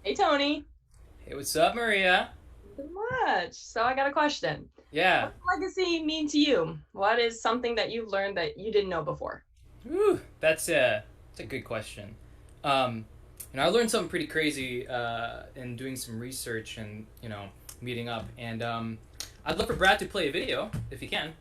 Hey, Tony. Hey, what's up, Maria? Not much. So I got a question. Yeah. What does legacy mean to you? What is something that you've learned that you didn't know before? Ooh, that's a good question. I learned something pretty crazy in doing some research and, meeting up. And I'd love for Brad to play a video, if he can.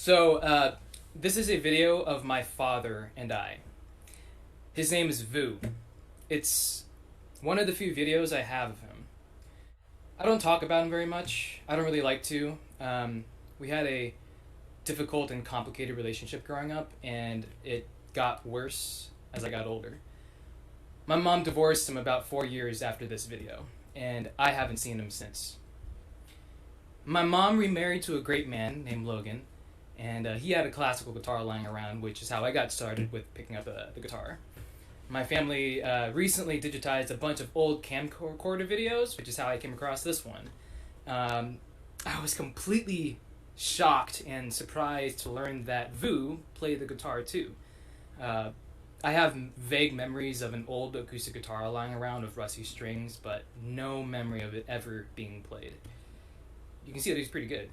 So this is a video of my father and I. His name is Vu. It's one of the few videos I have of him. I don't talk about him very much. I don't really like to. We had a difficult and complicated relationship growing up, and it got worse as I got older. My mom divorced him about 4 years after this video, and I haven't seen him since. My mom remarried to a great man named Logan, and he had a classical guitar lying around, which is how I got started with picking up the guitar. My family recently digitized a bunch of old camcorder videos, which is how I came across this one. I was completely shocked and surprised to learn that Vu played the guitar too. I have vague memories of an old acoustic guitar lying around with rusty strings, but no memory of it ever being played. You can see that he's pretty good.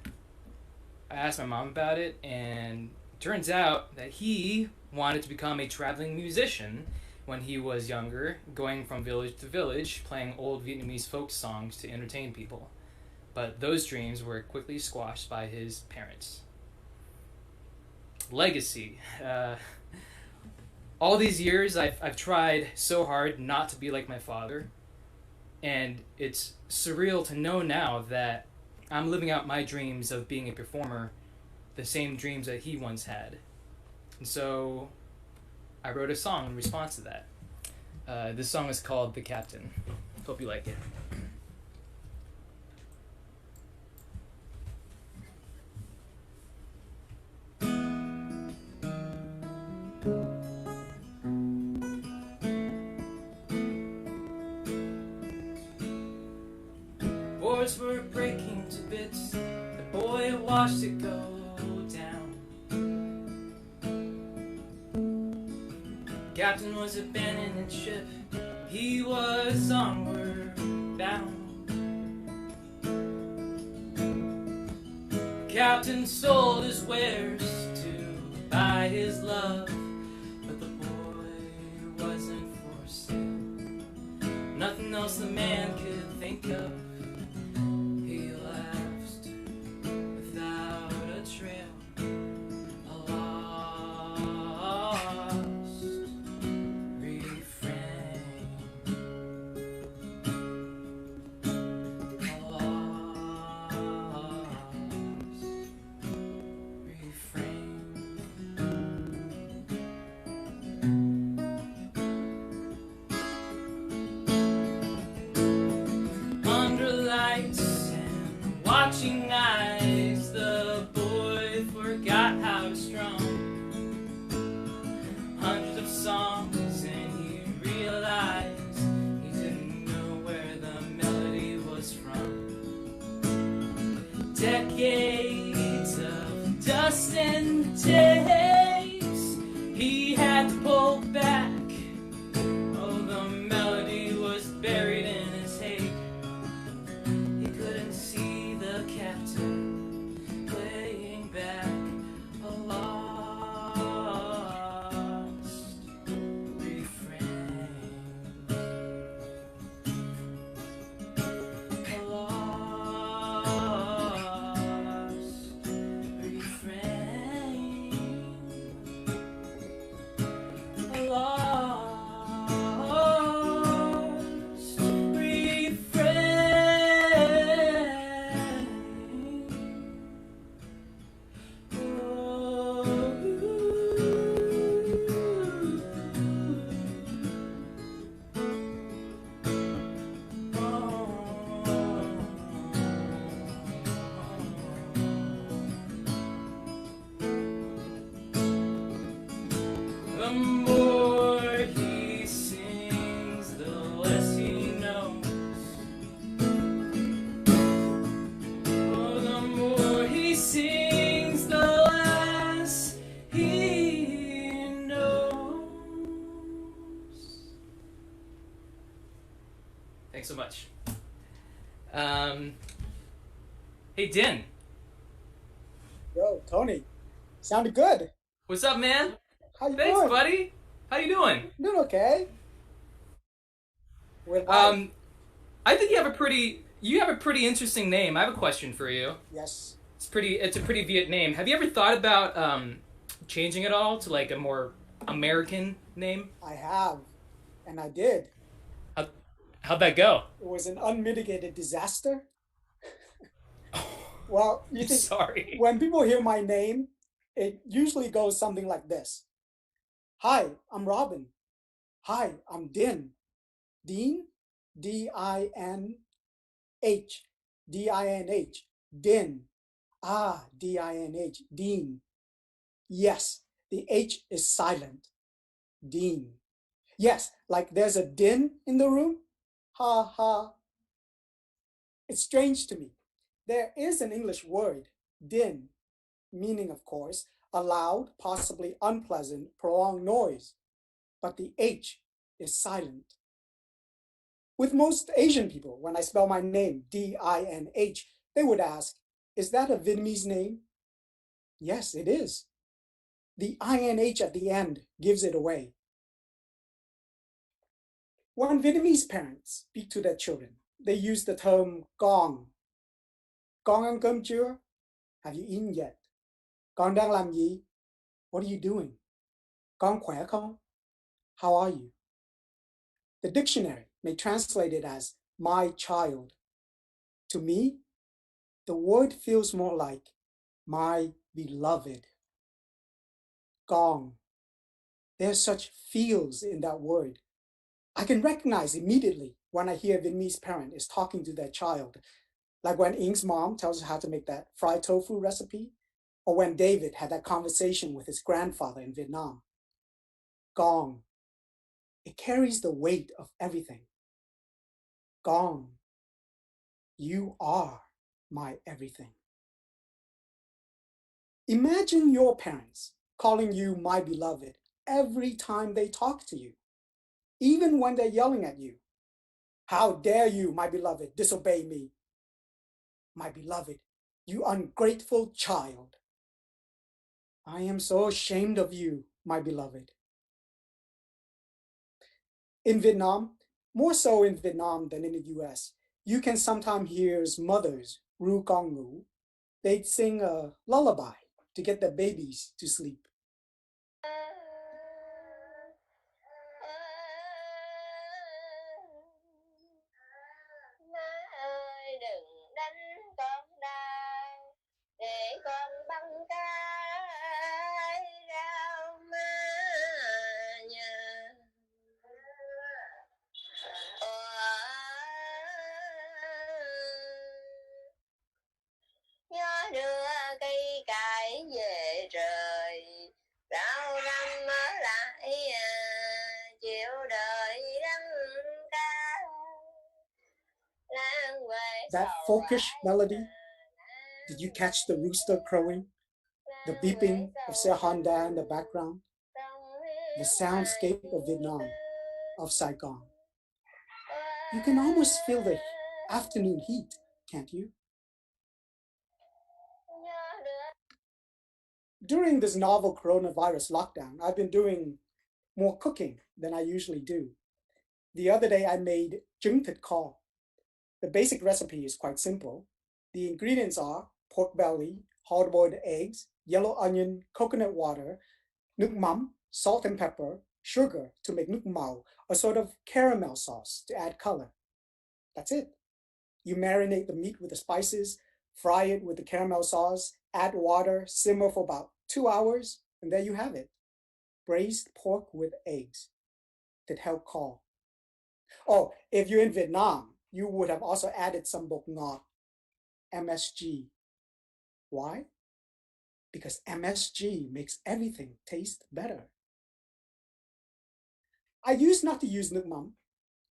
I asked my mom about it, and it turns out that he wanted to become a traveling musician when he was younger, going from village to village, playing old Vietnamese folk songs to entertain people. But those dreams were quickly squashed by his parents. Legacy. All these years, I've tried so hard not to be like my father, and it's surreal to know now that I'm living out my dreams of being a performer, the same dreams that he once had. And so I wrote a song in response to that. This song is called The Captain. Hope you like it. Boards were breaking to bits, the boy watched it go down. Captain was abandoning ship, he was onward bound. Captain sold his wares to buy his love, but the boy wasn't for sale. Nothing else the man could think of. He left without a trail, a lost refrain, a lost refrain. Under lights and watching eyes, the boy forgot how to strum hundreds of songs, and he realized he didn't know where the melody was from. Decades of dust and takes, he had to pull back. Oh, the melody was buried in his hate. He couldn't see the captain playing back a lost refrain, a lost refrain, a lost the more he sings, the less he knows. Oh, the more he sings, the less he knows. Thanks so much. Hey, Din. Yo, Tony, sounded good. What's up, man? How you Thanks, doing? buddy. How you doing? Doing okay. We're live. I think you have a pretty interesting name. I have a question for you. Yes. It's a pretty Viet name. Have you ever thought about changing it all to like a more American name? I have, and I did. How'd that go? It was an unmitigated disaster. Well, you think, sorry. When people hear my name, it usually goes something like this. Hi, I'm Robin. Hi, I'm Din. Dean? D-I-N-H. D-I-N-H. Din. Ah, D-I-N-H. Dean. Yes, the H is silent. Dean. Yes, like there's a din in the room. Ha ha. It's strange to me. There is an English word, din, meaning, of course, a loud, possibly unpleasant, prolonged noise. But the H is silent. With most Asian people, when I spell my name, D-I-N-H, they would ask, is that a Vietnamese name? Yes, it is. The INH at the end gives it away. When Vietnamese parents speak to their children, they use the term con. Con ăn cơm chưa? Have you eaten yet? Con đang làm gì? What are you doing? Con khỏe không? How are you? The dictionary may translate it as my child. To me, the word feels more like my beloved. Con. There's such feels in that word. I can recognize immediately when I hear a Vietnamese parent is talking to their child, like when Ing's mom tells her how to make that fried tofu recipe, or when David had that conversation with his grandfather in Vietnam. Gong. It carries the weight of everything. Gong. You are my everything. Imagine your parents calling you my beloved every time they talk to you, even when they're yelling at you. How dare you, my beloved, disobey me? My beloved, you ungrateful child. I am so ashamed of you, my beloved. In Vietnam, more so in Vietnam than in the US, you can sometimes hear mothers, ru con ngủ, they'd sing a lullaby to get their babies to sleep. That folkish melody, did you catch the rooster crowing? The beeping of Sirhan Da in the background? The soundscape of Vietnam, of Saigon. You can almost feel the afternoon heat, can't you? During this novel coronavirus lockdown, I've been doing more cooking than I usually do. The other day I made 𝗪𝗡𝗃. The basic recipe is quite simple. The ingredients are pork belly, hard-boiled eggs, yellow onion, coconut water, nước mắm, salt and pepper, sugar to make nước màu, a sort of caramel sauce to add color. That's it. You marinate the meat with the spices, fry it with the caramel sauce, add water, simmer for about 2 hours, and there you have it. Braised pork with eggs. 𝗨𝗡𝗃. Oh, if you're in Vietnam, you would have also added some bột ngọt, MSG. Why? Because MSG makes everything taste better. I used not to use nước mắm.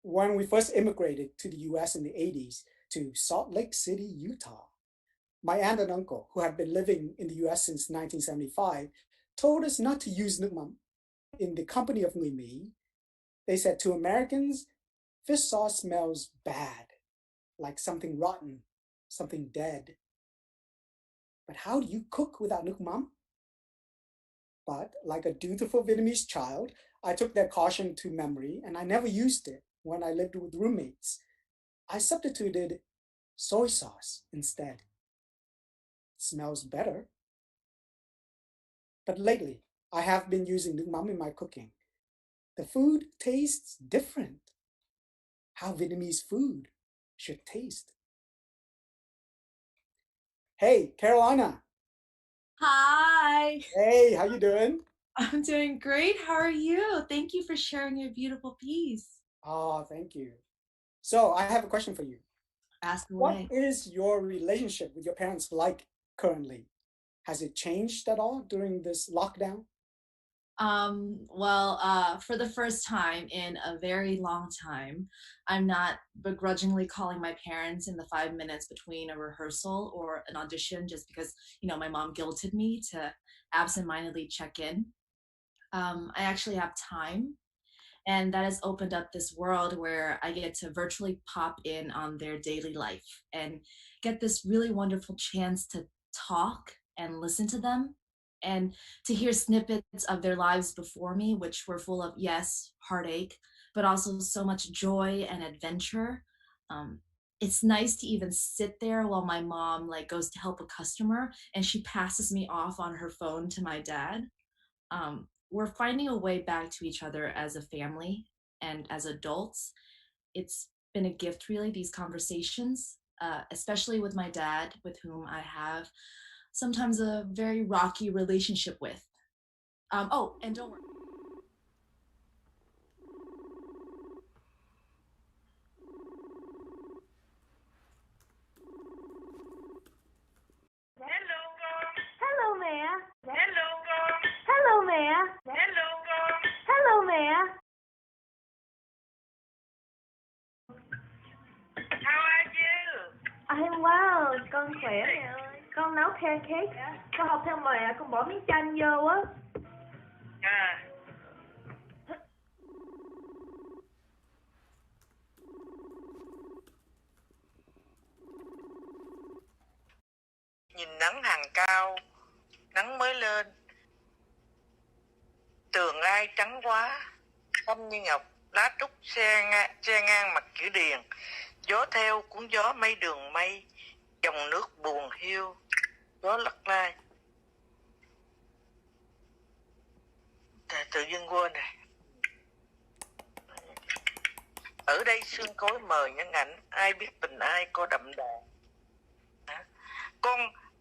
When we first immigrated to the US in the 80s to Salt Lake City, Utah, my aunt and uncle, who had been living in the US since 1975, told us not to use nước mắm. In the company of người Mỹ, they said to Americans, fish sauce smells bad, like something rotten, something dead. But how do you cook without nước mắm? But like a dutiful Vietnamese child, I took their caution to memory and I never used it when I lived with roommates. I substituted soy sauce instead. smells better. But lately, I have been using nước mắm in my cooking. The food tastes different. How Vietnamese food should taste. Hey, Carolina. Hi. Hey, how you doing? I'm doing great. How are you? Thank you for sharing your beautiful piece. Oh, thank you. So I have a question for you. Ask What away. is your relationship with your parents like currently? Has it changed at all during this lockdown? For the first time in a very long time, I'm not begrudgingly calling my parents in the 5 minutes between a rehearsal or an audition just because, my mom guilted me to absentmindedly check in. I actually have time, and that has opened up this world where I get to virtually pop in on their daily life and get this really wonderful chance to talk and listen to them and to hear snippets of their lives before me, which were full of, yes, heartache, but also so much joy and adventure. It's nice to even sit there while my mom goes to help a customer and she passes me off on her phone to my dad. We're finding a way back to each other as a family and as adults. It's been a gift, really, these conversations, especially with my dad, with whom I have sometimes a very rocky relationship with. And don't worry. Hello mẹ. Hello mẹ. Hello mẹ. How are you? I'm well, con khỏe mẹ ơi. Con nấu pancake. Con học theo mẹ, con bỏ miếng chanh vô á. À. Nhìn nắng hàng cao, nắng mới lên. Tường ai trắng quá, xanh như ngọc, lá trúc che ngang mặt chữ điền. Gió theo cuốn gió mây đường mây, dòng nước buồn hiu, gió lắc lai. Tự dưng quên rồi. Ở đây sương cối mờ nhân ảnh, ai biết tình ai có đậm đà.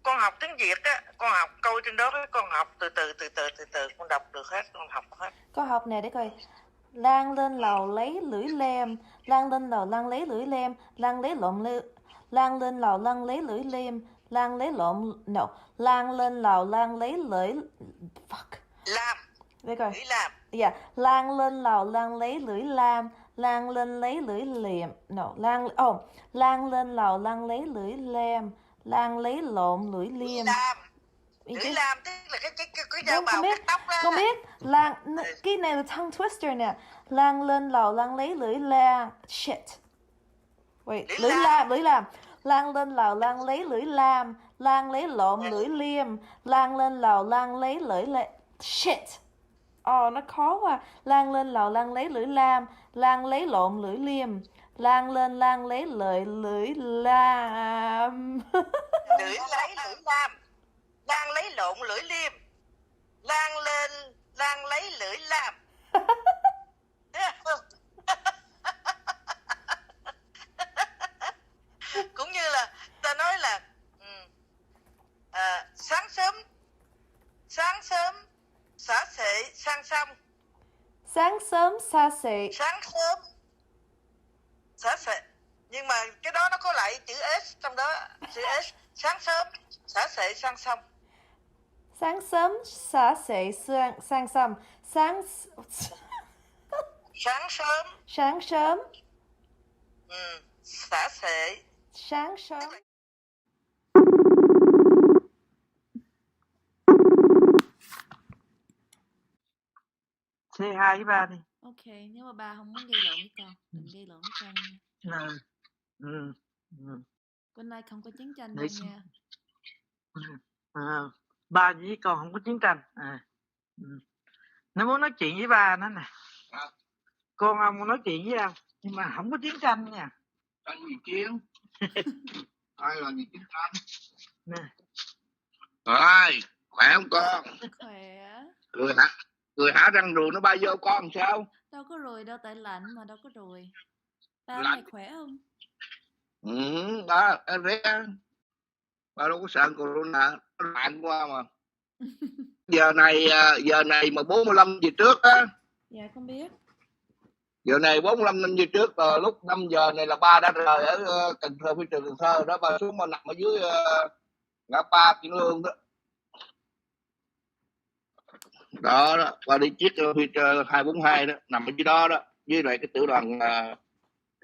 Con học tiếng Việt á, con học câu trên đó, con học từ từ, con đọc được hết, con học hết. Con học nè để coi. Lang lên lầu lấy lưỡi lem, lang lên lầu lang lấy lưỡi lem, lang lấy lộn lang lên lầu lang lấy lưỡi lem, lang lấy lộn lang lên lầu lang lấy lưỡi lam. Để coi. Lưỡi lam. Yeah, lang lên lầu lang lấy lưỡi lam, lang lên lấy lưỡi liềm. Lang lên lầu lang lấy lưỡi lem, lang lấy lộn lưỡi liềm. Lưỡi lam tức là cái dao bào cái tóc đó. Con biết, cái này là tongue twister nè. Lang lên lầu lang lấy lưỡi lam. Shit. Wait, lưỡi lam. Lang lên lầu lang lấy lưỡi lam, lang lấy lộn lưỡi liềm, lang lên lầu lang lấy lưỡi shit. Nó khó quá. Lang lên lầu lang lấy lưỡi lam, lang lấy lộn lưỡi liềm, lang lên lang lấy lưỡi lam. Lưỡi lam. Lang lấy lộn lưỡi liềm, lang lên lang lấy lưỡi lam. Cũng như là ta nói là sáng sớm xả xệ sang sông. Sáng sớm xả xệ. Sáng sớm xả xệ. Nhưng mà cái đó nó có lại chữ S trong đó, chữ S. Sáng sớm xả xệ sang sông. Sáng sớm xả xệ sang sông. Sáng sớm. Xả xệ. Sáng sớm. Say hi với ba đi. Ok, nếu mà ba không muốn gây lộn với con, đừng gây lộn với con nha. Bên này không có chiến tranh đâu nha. Ba với con không có chiến tranh. Nó muốn nói chuyện với ba nó nè. Con ông muốn nói chuyện với ông, nhưng mà không có chiến tranh nha. Tranh gì chiến? Ai là gì chiến tranh? Nè. Rồi, khỏe không con? Khỏe. Cười hả răng ruồi nó bay vô con sao? Đâu có ruồi đâu, tại lạnh mà đâu có ruồi. Ba Lạnh. mày khỏe không? Đó, em ré. Ba đâu có sợ corona, nó lạnh quá mà. Giờ này mà 45 giờ trước á. Dạ con biết. Giờ này 45 năm giờ trước, lúc 5 giờ này là ba đã rời ở Cần Thơ, phi trường Cần Thơ đó, ba xuống mà nằm ở dưới ngã ba Kiên Lương đó. Đó, ba đi chiếc phi trường 242 đó, nằm ở dưới đó đó, với lại cái tiểu đoàn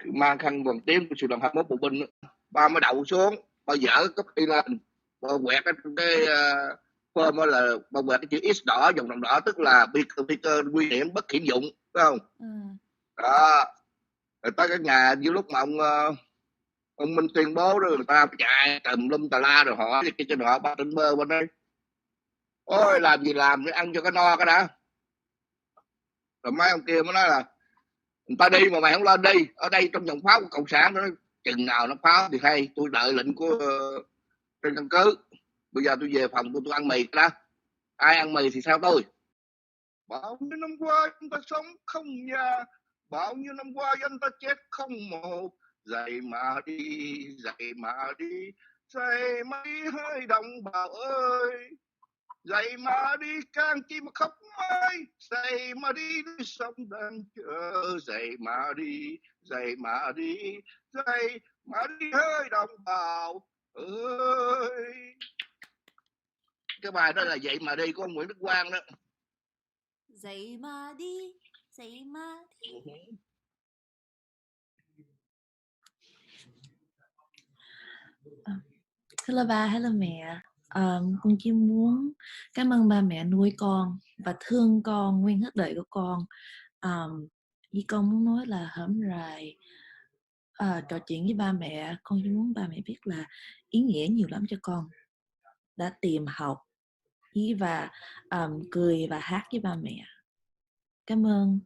mang khăn quần tím của sư đoàn 21 bộ binh đó. Ba mới đậu xuống, ba dở cấp đi lên, ba quẹt cái form đó là ba quẹt cái chữ X đỏ, dòng đồng đỏ, tức là phi cơ nguy hiểm bất khiển dụng, phải không? Đó, rồi tới cái nhà giữa lúc mà ông Minh tuyên bố rồi, người ta chạy tùm lum tà la rồi hỏi cái trên họ ba tỉnh bơ bên đây. Ôi làm gì làm để ăn cho cái no cái đã. Rồi mấy ông kia mới nói là người ta đi mà mày không lên đi, ở đây trong dòng pháo của cộng sản đó, chừng nào nó pháo thì hay, tôi đợi lệnh của trên căn cứ. Bây giờ tôi về phòng tôi ăn mì cái đó, ai ăn mì thì sao tôi. Bao nhiêu năm qua chúng ta sống không nhà, bao nhiêu năm qua dân ta chết không mồ. Dậy mà đi, dậy mà đi, dậy mà đi hơi đồng bào ơi. Dậy mà đi càng chi mà khóc mãi, dậy mà đi núi sông đang chờ. Dậy mà đi, dậy mà đi, dậy mà đi hơi đồng bào ơi. Cái bài đó là Dậy mà đi của ông Nguyễn Đức Quang đó. Dậy mà đi, dậy mà đi. Hello ba, hello mẹ. Con chỉ muốn cảm ơn ba mẹ nuôi con và thương con nguyên hết đời của con. Với con muốn nói là hổm rày trò chuyện với ba mẹ, con chỉ muốn ba mẹ biết là ý nghĩa nhiều lắm cho con. Đã tìm học và cười và hát với ba mẹ. Cảm ơn.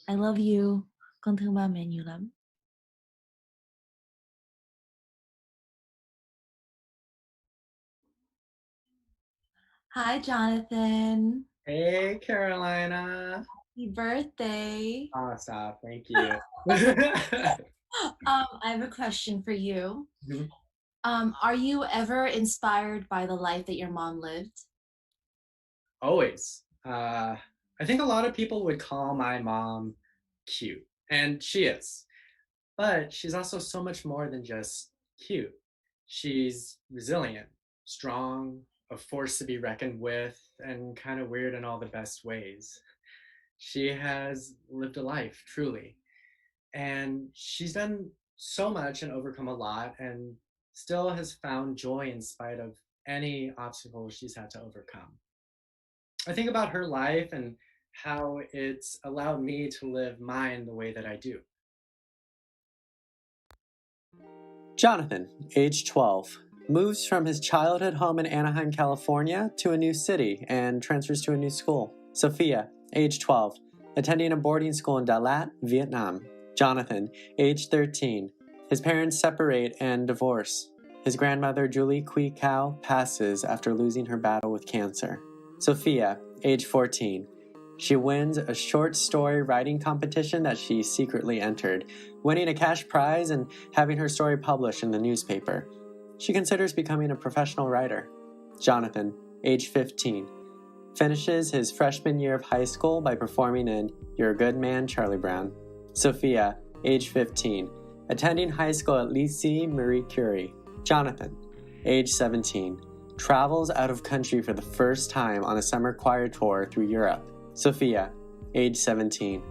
I love you. Con thương ba mẹ nhiều lắm. Hi, Jonathan. Hey, Carolina. Happy birthday. Oh, stop. Thank you. I have a question for you. Are you ever inspired by the life that your mom lived? Always. I think a lot of people would call my mom cute, and she is. But she's also so much more than just cute. She's resilient, strong, a force to be reckoned with, and kind of weird in all the best ways. She has lived a life, truly. And she's done so much and overcome a lot, and still has found joy in spite of any obstacles she's had to overcome. I think about her life and how it's allowed me to live mine the way that I do. Jonathan, age 12, moves from his childhood home in Anaheim, California to a new city and transfers to a new school. Sophia, age 12, attending a boarding school in Đà Lạt, Vietnam. Jonathan, age 13, his parents separate and divorce. His grandmother, 𝗨𝗡𝗄𝗅, passes after losing her battle with cancer. Sophia, age 14, she wins a short story writing competition that she secretly entered, winning a cash prize and having her story published in the newspaper. She considers becoming a professional writer. Jonathan, age 15, finishes his freshman year of high school by performing in You're a Good Man, Charlie Brown. Sophia, age 15, attending high school at 𝗨𝗏𝗄𝗧 Marie Curie. Jonathan, age 17, travels out of country for the first time on a summer choir tour through Europe. Sophia, age 17,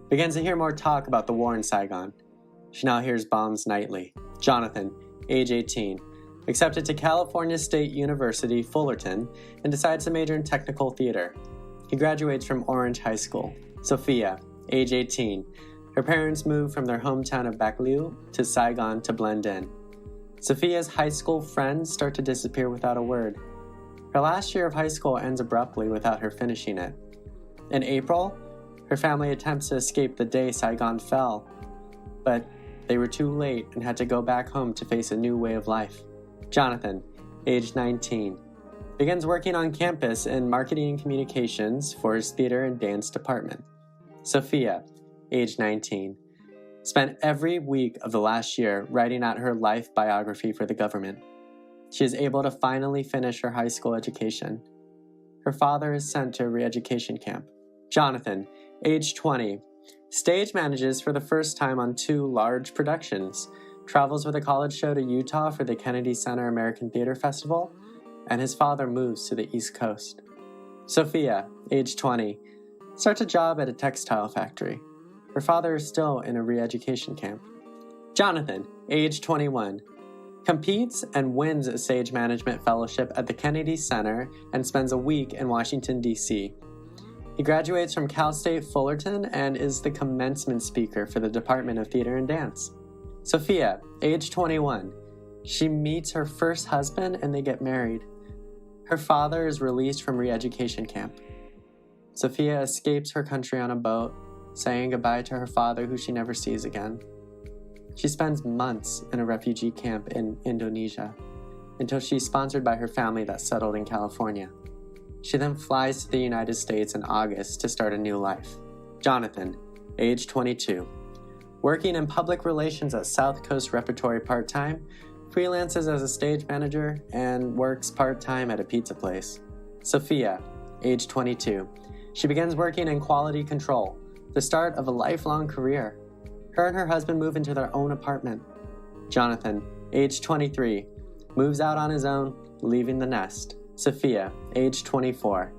begins to hear more talk about the war in Saigon. She now hears bombs nightly. Jonathan, age 18, accepted to California State University, Fullerton, and decides to major in technical theater. He graduates from Orange High School. Sophia, age 18, her parents move from their hometown of Bac Lieu to Saigon to blend in. Sophia's high school friends start to disappear without a word. Her last year of high school ends abruptly without her finishing it. In April, her family attempts to escape the day Saigon fell, but they were too late and had to go back home to face a new way of life. Jonathan, age 19, Begins working on campus in marketing and communications for his theater and dance department. Sophia, age 19, spent every week of the last year writing out her life biography for the government. She is able to finally finish her high school education. Her father is sent to a re-education camp. Jonathan, age 20, stage manages for the first time on 2 large productions, travels with a college show to Utah for the Kennedy Center American Theater Festival, and his father moves to the East Coast. Sophia, age 20, starts a job at a textile factory. Her father is still in a re-education camp. Jonathan, age 21, competes and wins a stage management fellowship at the Kennedy Center and spends a week in Washington, D.C. He graduates from Cal State Fullerton and is the commencement speaker for the Department of Theater and Dance. Sophia, age 21, she meets her first husband and they get married. Her father is released from re-education camp. Sophia escapes her country on a boat, saying goodbye to her father who she never sees again. She spends months in a refugee camp in Indonesia until she's sponsored by her family that settled in California. She then flies to the United States in August to start a new life. Jonathan, age 22, working in public relations at South Coast Repertory part-time, freelances as a stage manager, and works part-time at a pizza place. Sophia, age 22. She begins working in quality control, the start of a lifelong career. Her and her husband move into their own apartment. Jonathan, age 23, moves out on his own, leaving the nest. Sophia, age 24,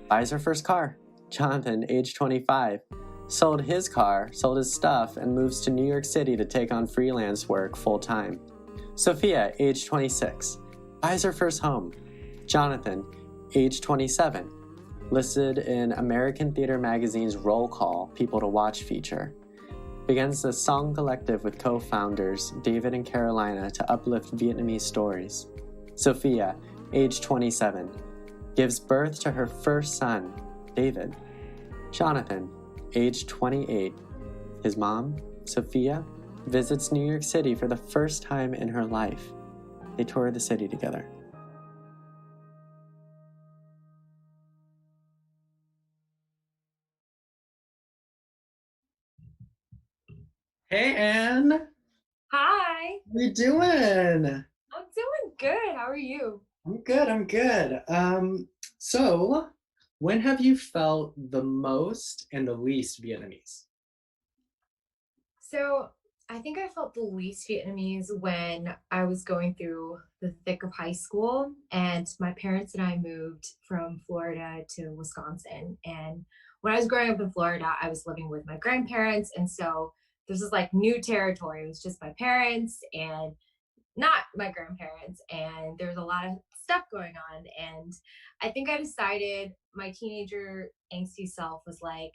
buys her first car. Jonathan, age 25, sold his car, sold his stuff, and moves to New York City to take on freelance work full-time. Sophia, age 26, buys her first home. Jonathan, age 27, listed in American Theater Magazine's Roll Call People to Watch feature. Begins the Sống Collective with co-founders David and Carolina to uplift Vietnamese stories. Sophia, age 27, gives birth to her first son, David. Jonathan, age 28, his mom, Sophia, visits New York City for the first time in her life. They tour the city together. Hey, Anne. Hi. How you doing? I'm doing good. How are you? I'm good. So, when have you felt the most and the least Vietnamese? So I think I felt the least Vietnamese when I was going through the thick of high school, and my parents and I moved from Florida to Wisconsin. And when I was growing up in Florida, I was living with my grandparents, and so this is like new territory. It was just my parents and not my grandparents, and there was a lot of stuff going on. And I think I decided my teenager angsty self was like,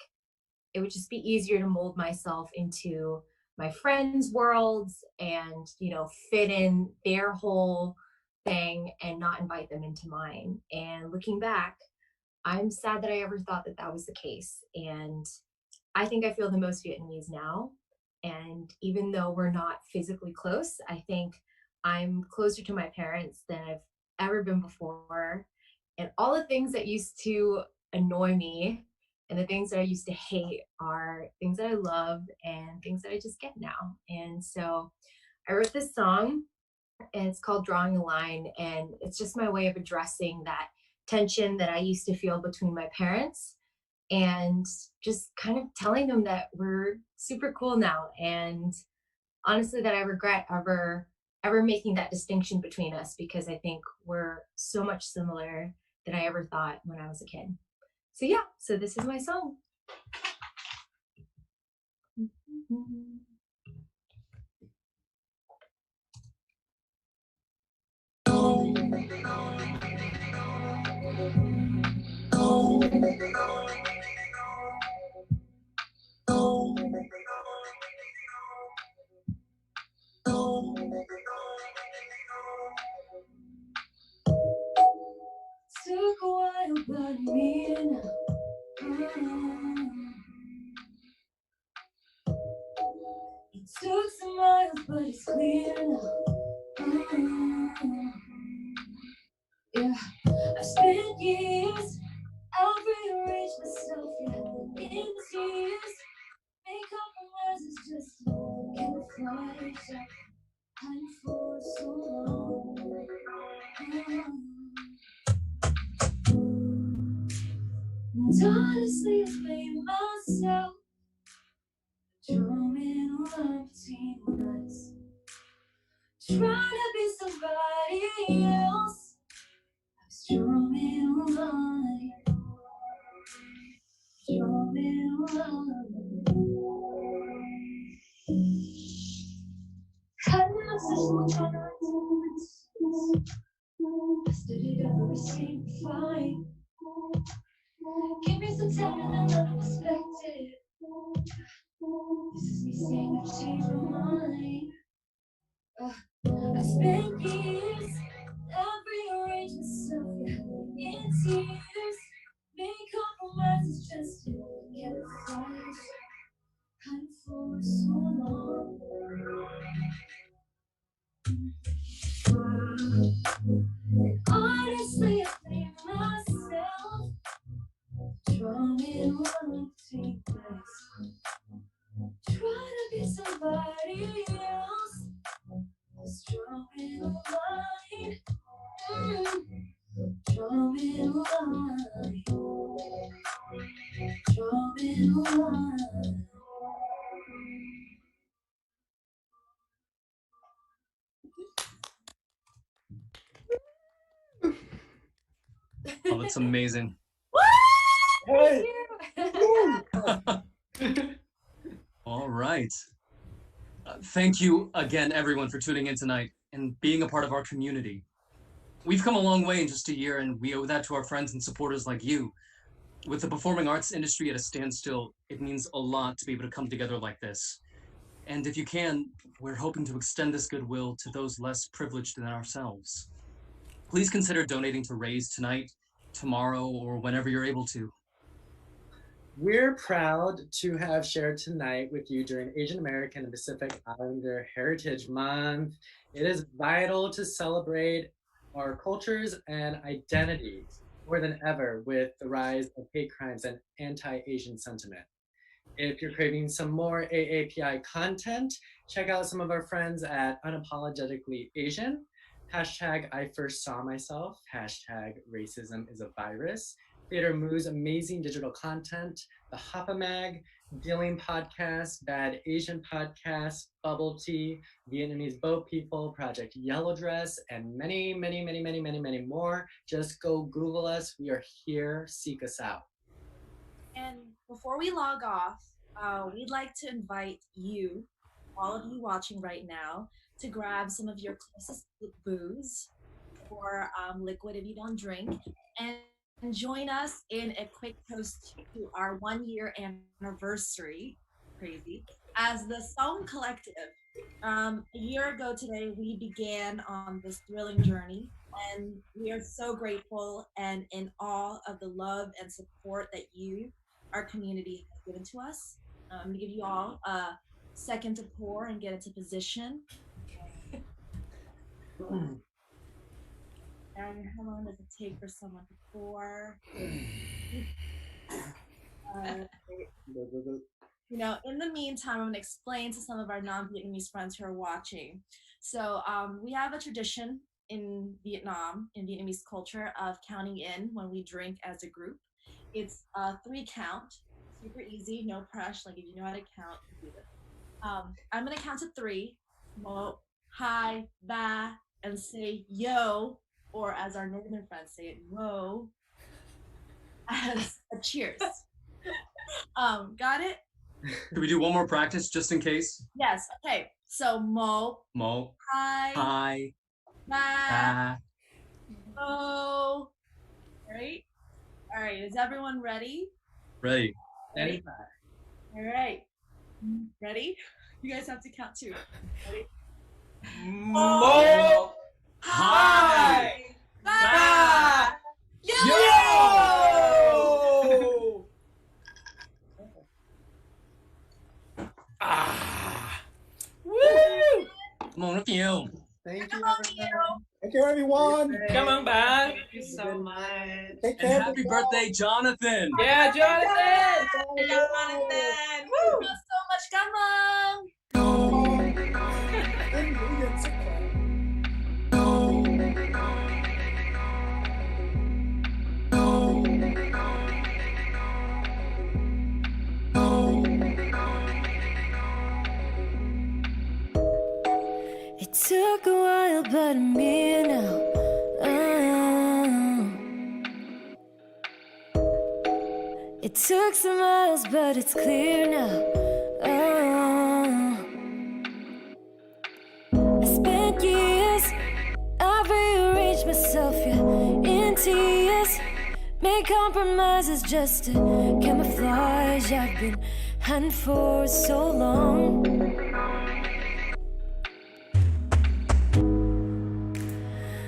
it would just be easier to mold myself into my friends' worlds and, you know, fit in their whole thing and not invite them into mine. And looking back, I'm sad that I ever thought that that was the case. And I think I feel the most Vietnamese now. And even though we're not physically close, I think I'm closer to my parents than I've ever been before. And all the things that used to annoy me and the things that I used to hate are things that I love and things that I just get now. And so I wrote this song, and it's called Drawing a Line. And it's just my way of addressing that tension that I used to feel between my parents and just kind of telling them that we're super cool now. And honestly, that I regret ever making that distinction between us, because I think we're so much similar than I ever thought when I was a kid. So yeah, so this is my song. Took a while, but I'm here now. It took some miles, but it's clear now. Yeah, I Honestly, I blame myself. Drawing a line between us. Trying to be somebody else. I'm drawing a line. Drawing a line. Cutting obsession with honors. I stood it up every single fight. Give me some time and another perspective. This is me saying I've changed my mind. I spent years rearranging myself in tears. Made compromises just to get a flash. Kind for so long. Honestly, I blame myself. Drawing one between us. Try to be somebody else. Drawing a line. Drawing a line. Drawing a line. Oh, that's amazing. Hey. All right. Thank you again, everyone, for tuning in tonight and being a part of our community. We've come a long way in just a year, and we owe that to our friends and supporters like you. With the performing arts industry at a standstill, it means a lot to be able to come together like this. And if you can, we're hoping to extend this goodwill to those less privileged than ourselves. Please consider donating to 𝗨𝗡𝗃 tonight, tomorrow, or whenever you're able to. We're proud to have shared tonight with you during Asian American and Pacific Islander Heritage Month. It is vital to celebrate our cultures and identities more than ever with the rise of hate crimes and anti-Asian sentiment. If you're craving some more AAPI content, check out some of our friends at Unapologetically Asian, hashtag I First Saw Myself, hashtag Racism is a Virus, Theater Moo's amazing digital content, the Hapa Mag, Dealing Podcast, Bad Asian Podcast, Bubble Tea, Vietnamese Boat People, Project Yellow Dress, and many, many, many, many, many, many more. Just go Google us. We are here. Seek us out. And before we log off, we'd like to invite you, all of you watching right now, to grab some of your closest booze or liquid if you don't drink, and join us in a quick toast to our 1-year anniversary, crazy, as the Sống Collective. A year ago today, we began on this thrilling journey, and we are so grateful and in awe of the love and support that you, our community, has given to us. I'm gonna give you all a second to pour and get into position. And how long does it take for someone to pour? You know, in the meantime, I'm going to explain to some of our non-Vietnamese friends who are watching. So we have a tradition in Vietnam, in Vietnamese culture, of counting in when we drink as a group. It's 3 count, super easy, no pressure. Like if you know how to count, you do this. I'm going to count to 3. Mo, hai, ba, and say yo. Or as our northern friends say it, whoa, as a cheers. Got it? Can we do one more practice just in case? Yes, okay. So mo, hai, ba, mo. Right? All right, is everyone ready? Ready. Ready? All right. Ready? You guys have to count too. Ready? Mo, hi, ba, yo! Woo! Come on, look at you. Thank you, everyone. Thank you, everyone. Come on, bye. Thank you so much. Take And care. happy birthday, Jonathan. Yeah, Jonathan. Thank you so much. Come on. It took a while, but I'm here now. It took some miles, but it's clear now. I spent years, I've rearranged myself, yeah, in tears. Made compromises just to camouflage. I've been hunting for so long.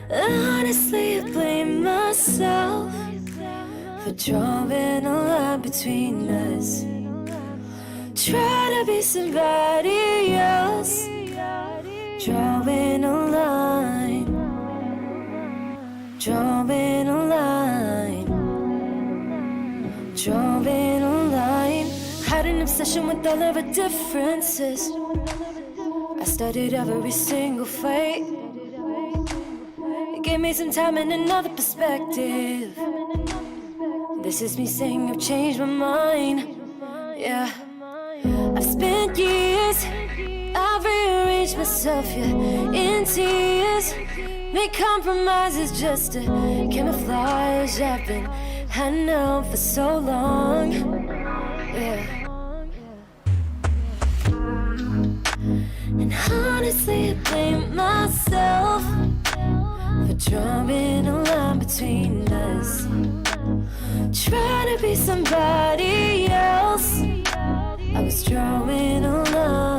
Honestly, I blame myself for drawing a line between us. Try to be somebody else, drawing a line, drawing a line, drawing a line. Had an obsession with all of our differences. I studied every single fate. It gave me some time and another perspective. This is me saying I've changed my mind. Yeah, I've spent years, I've rearranged myself, yeah, in tears. Made compromises just to camouflage. I've been hanging out for so long. Yeah. And honestly, I blame myself for drawing a line between us. Trying to be somebody else, I was drawing a line.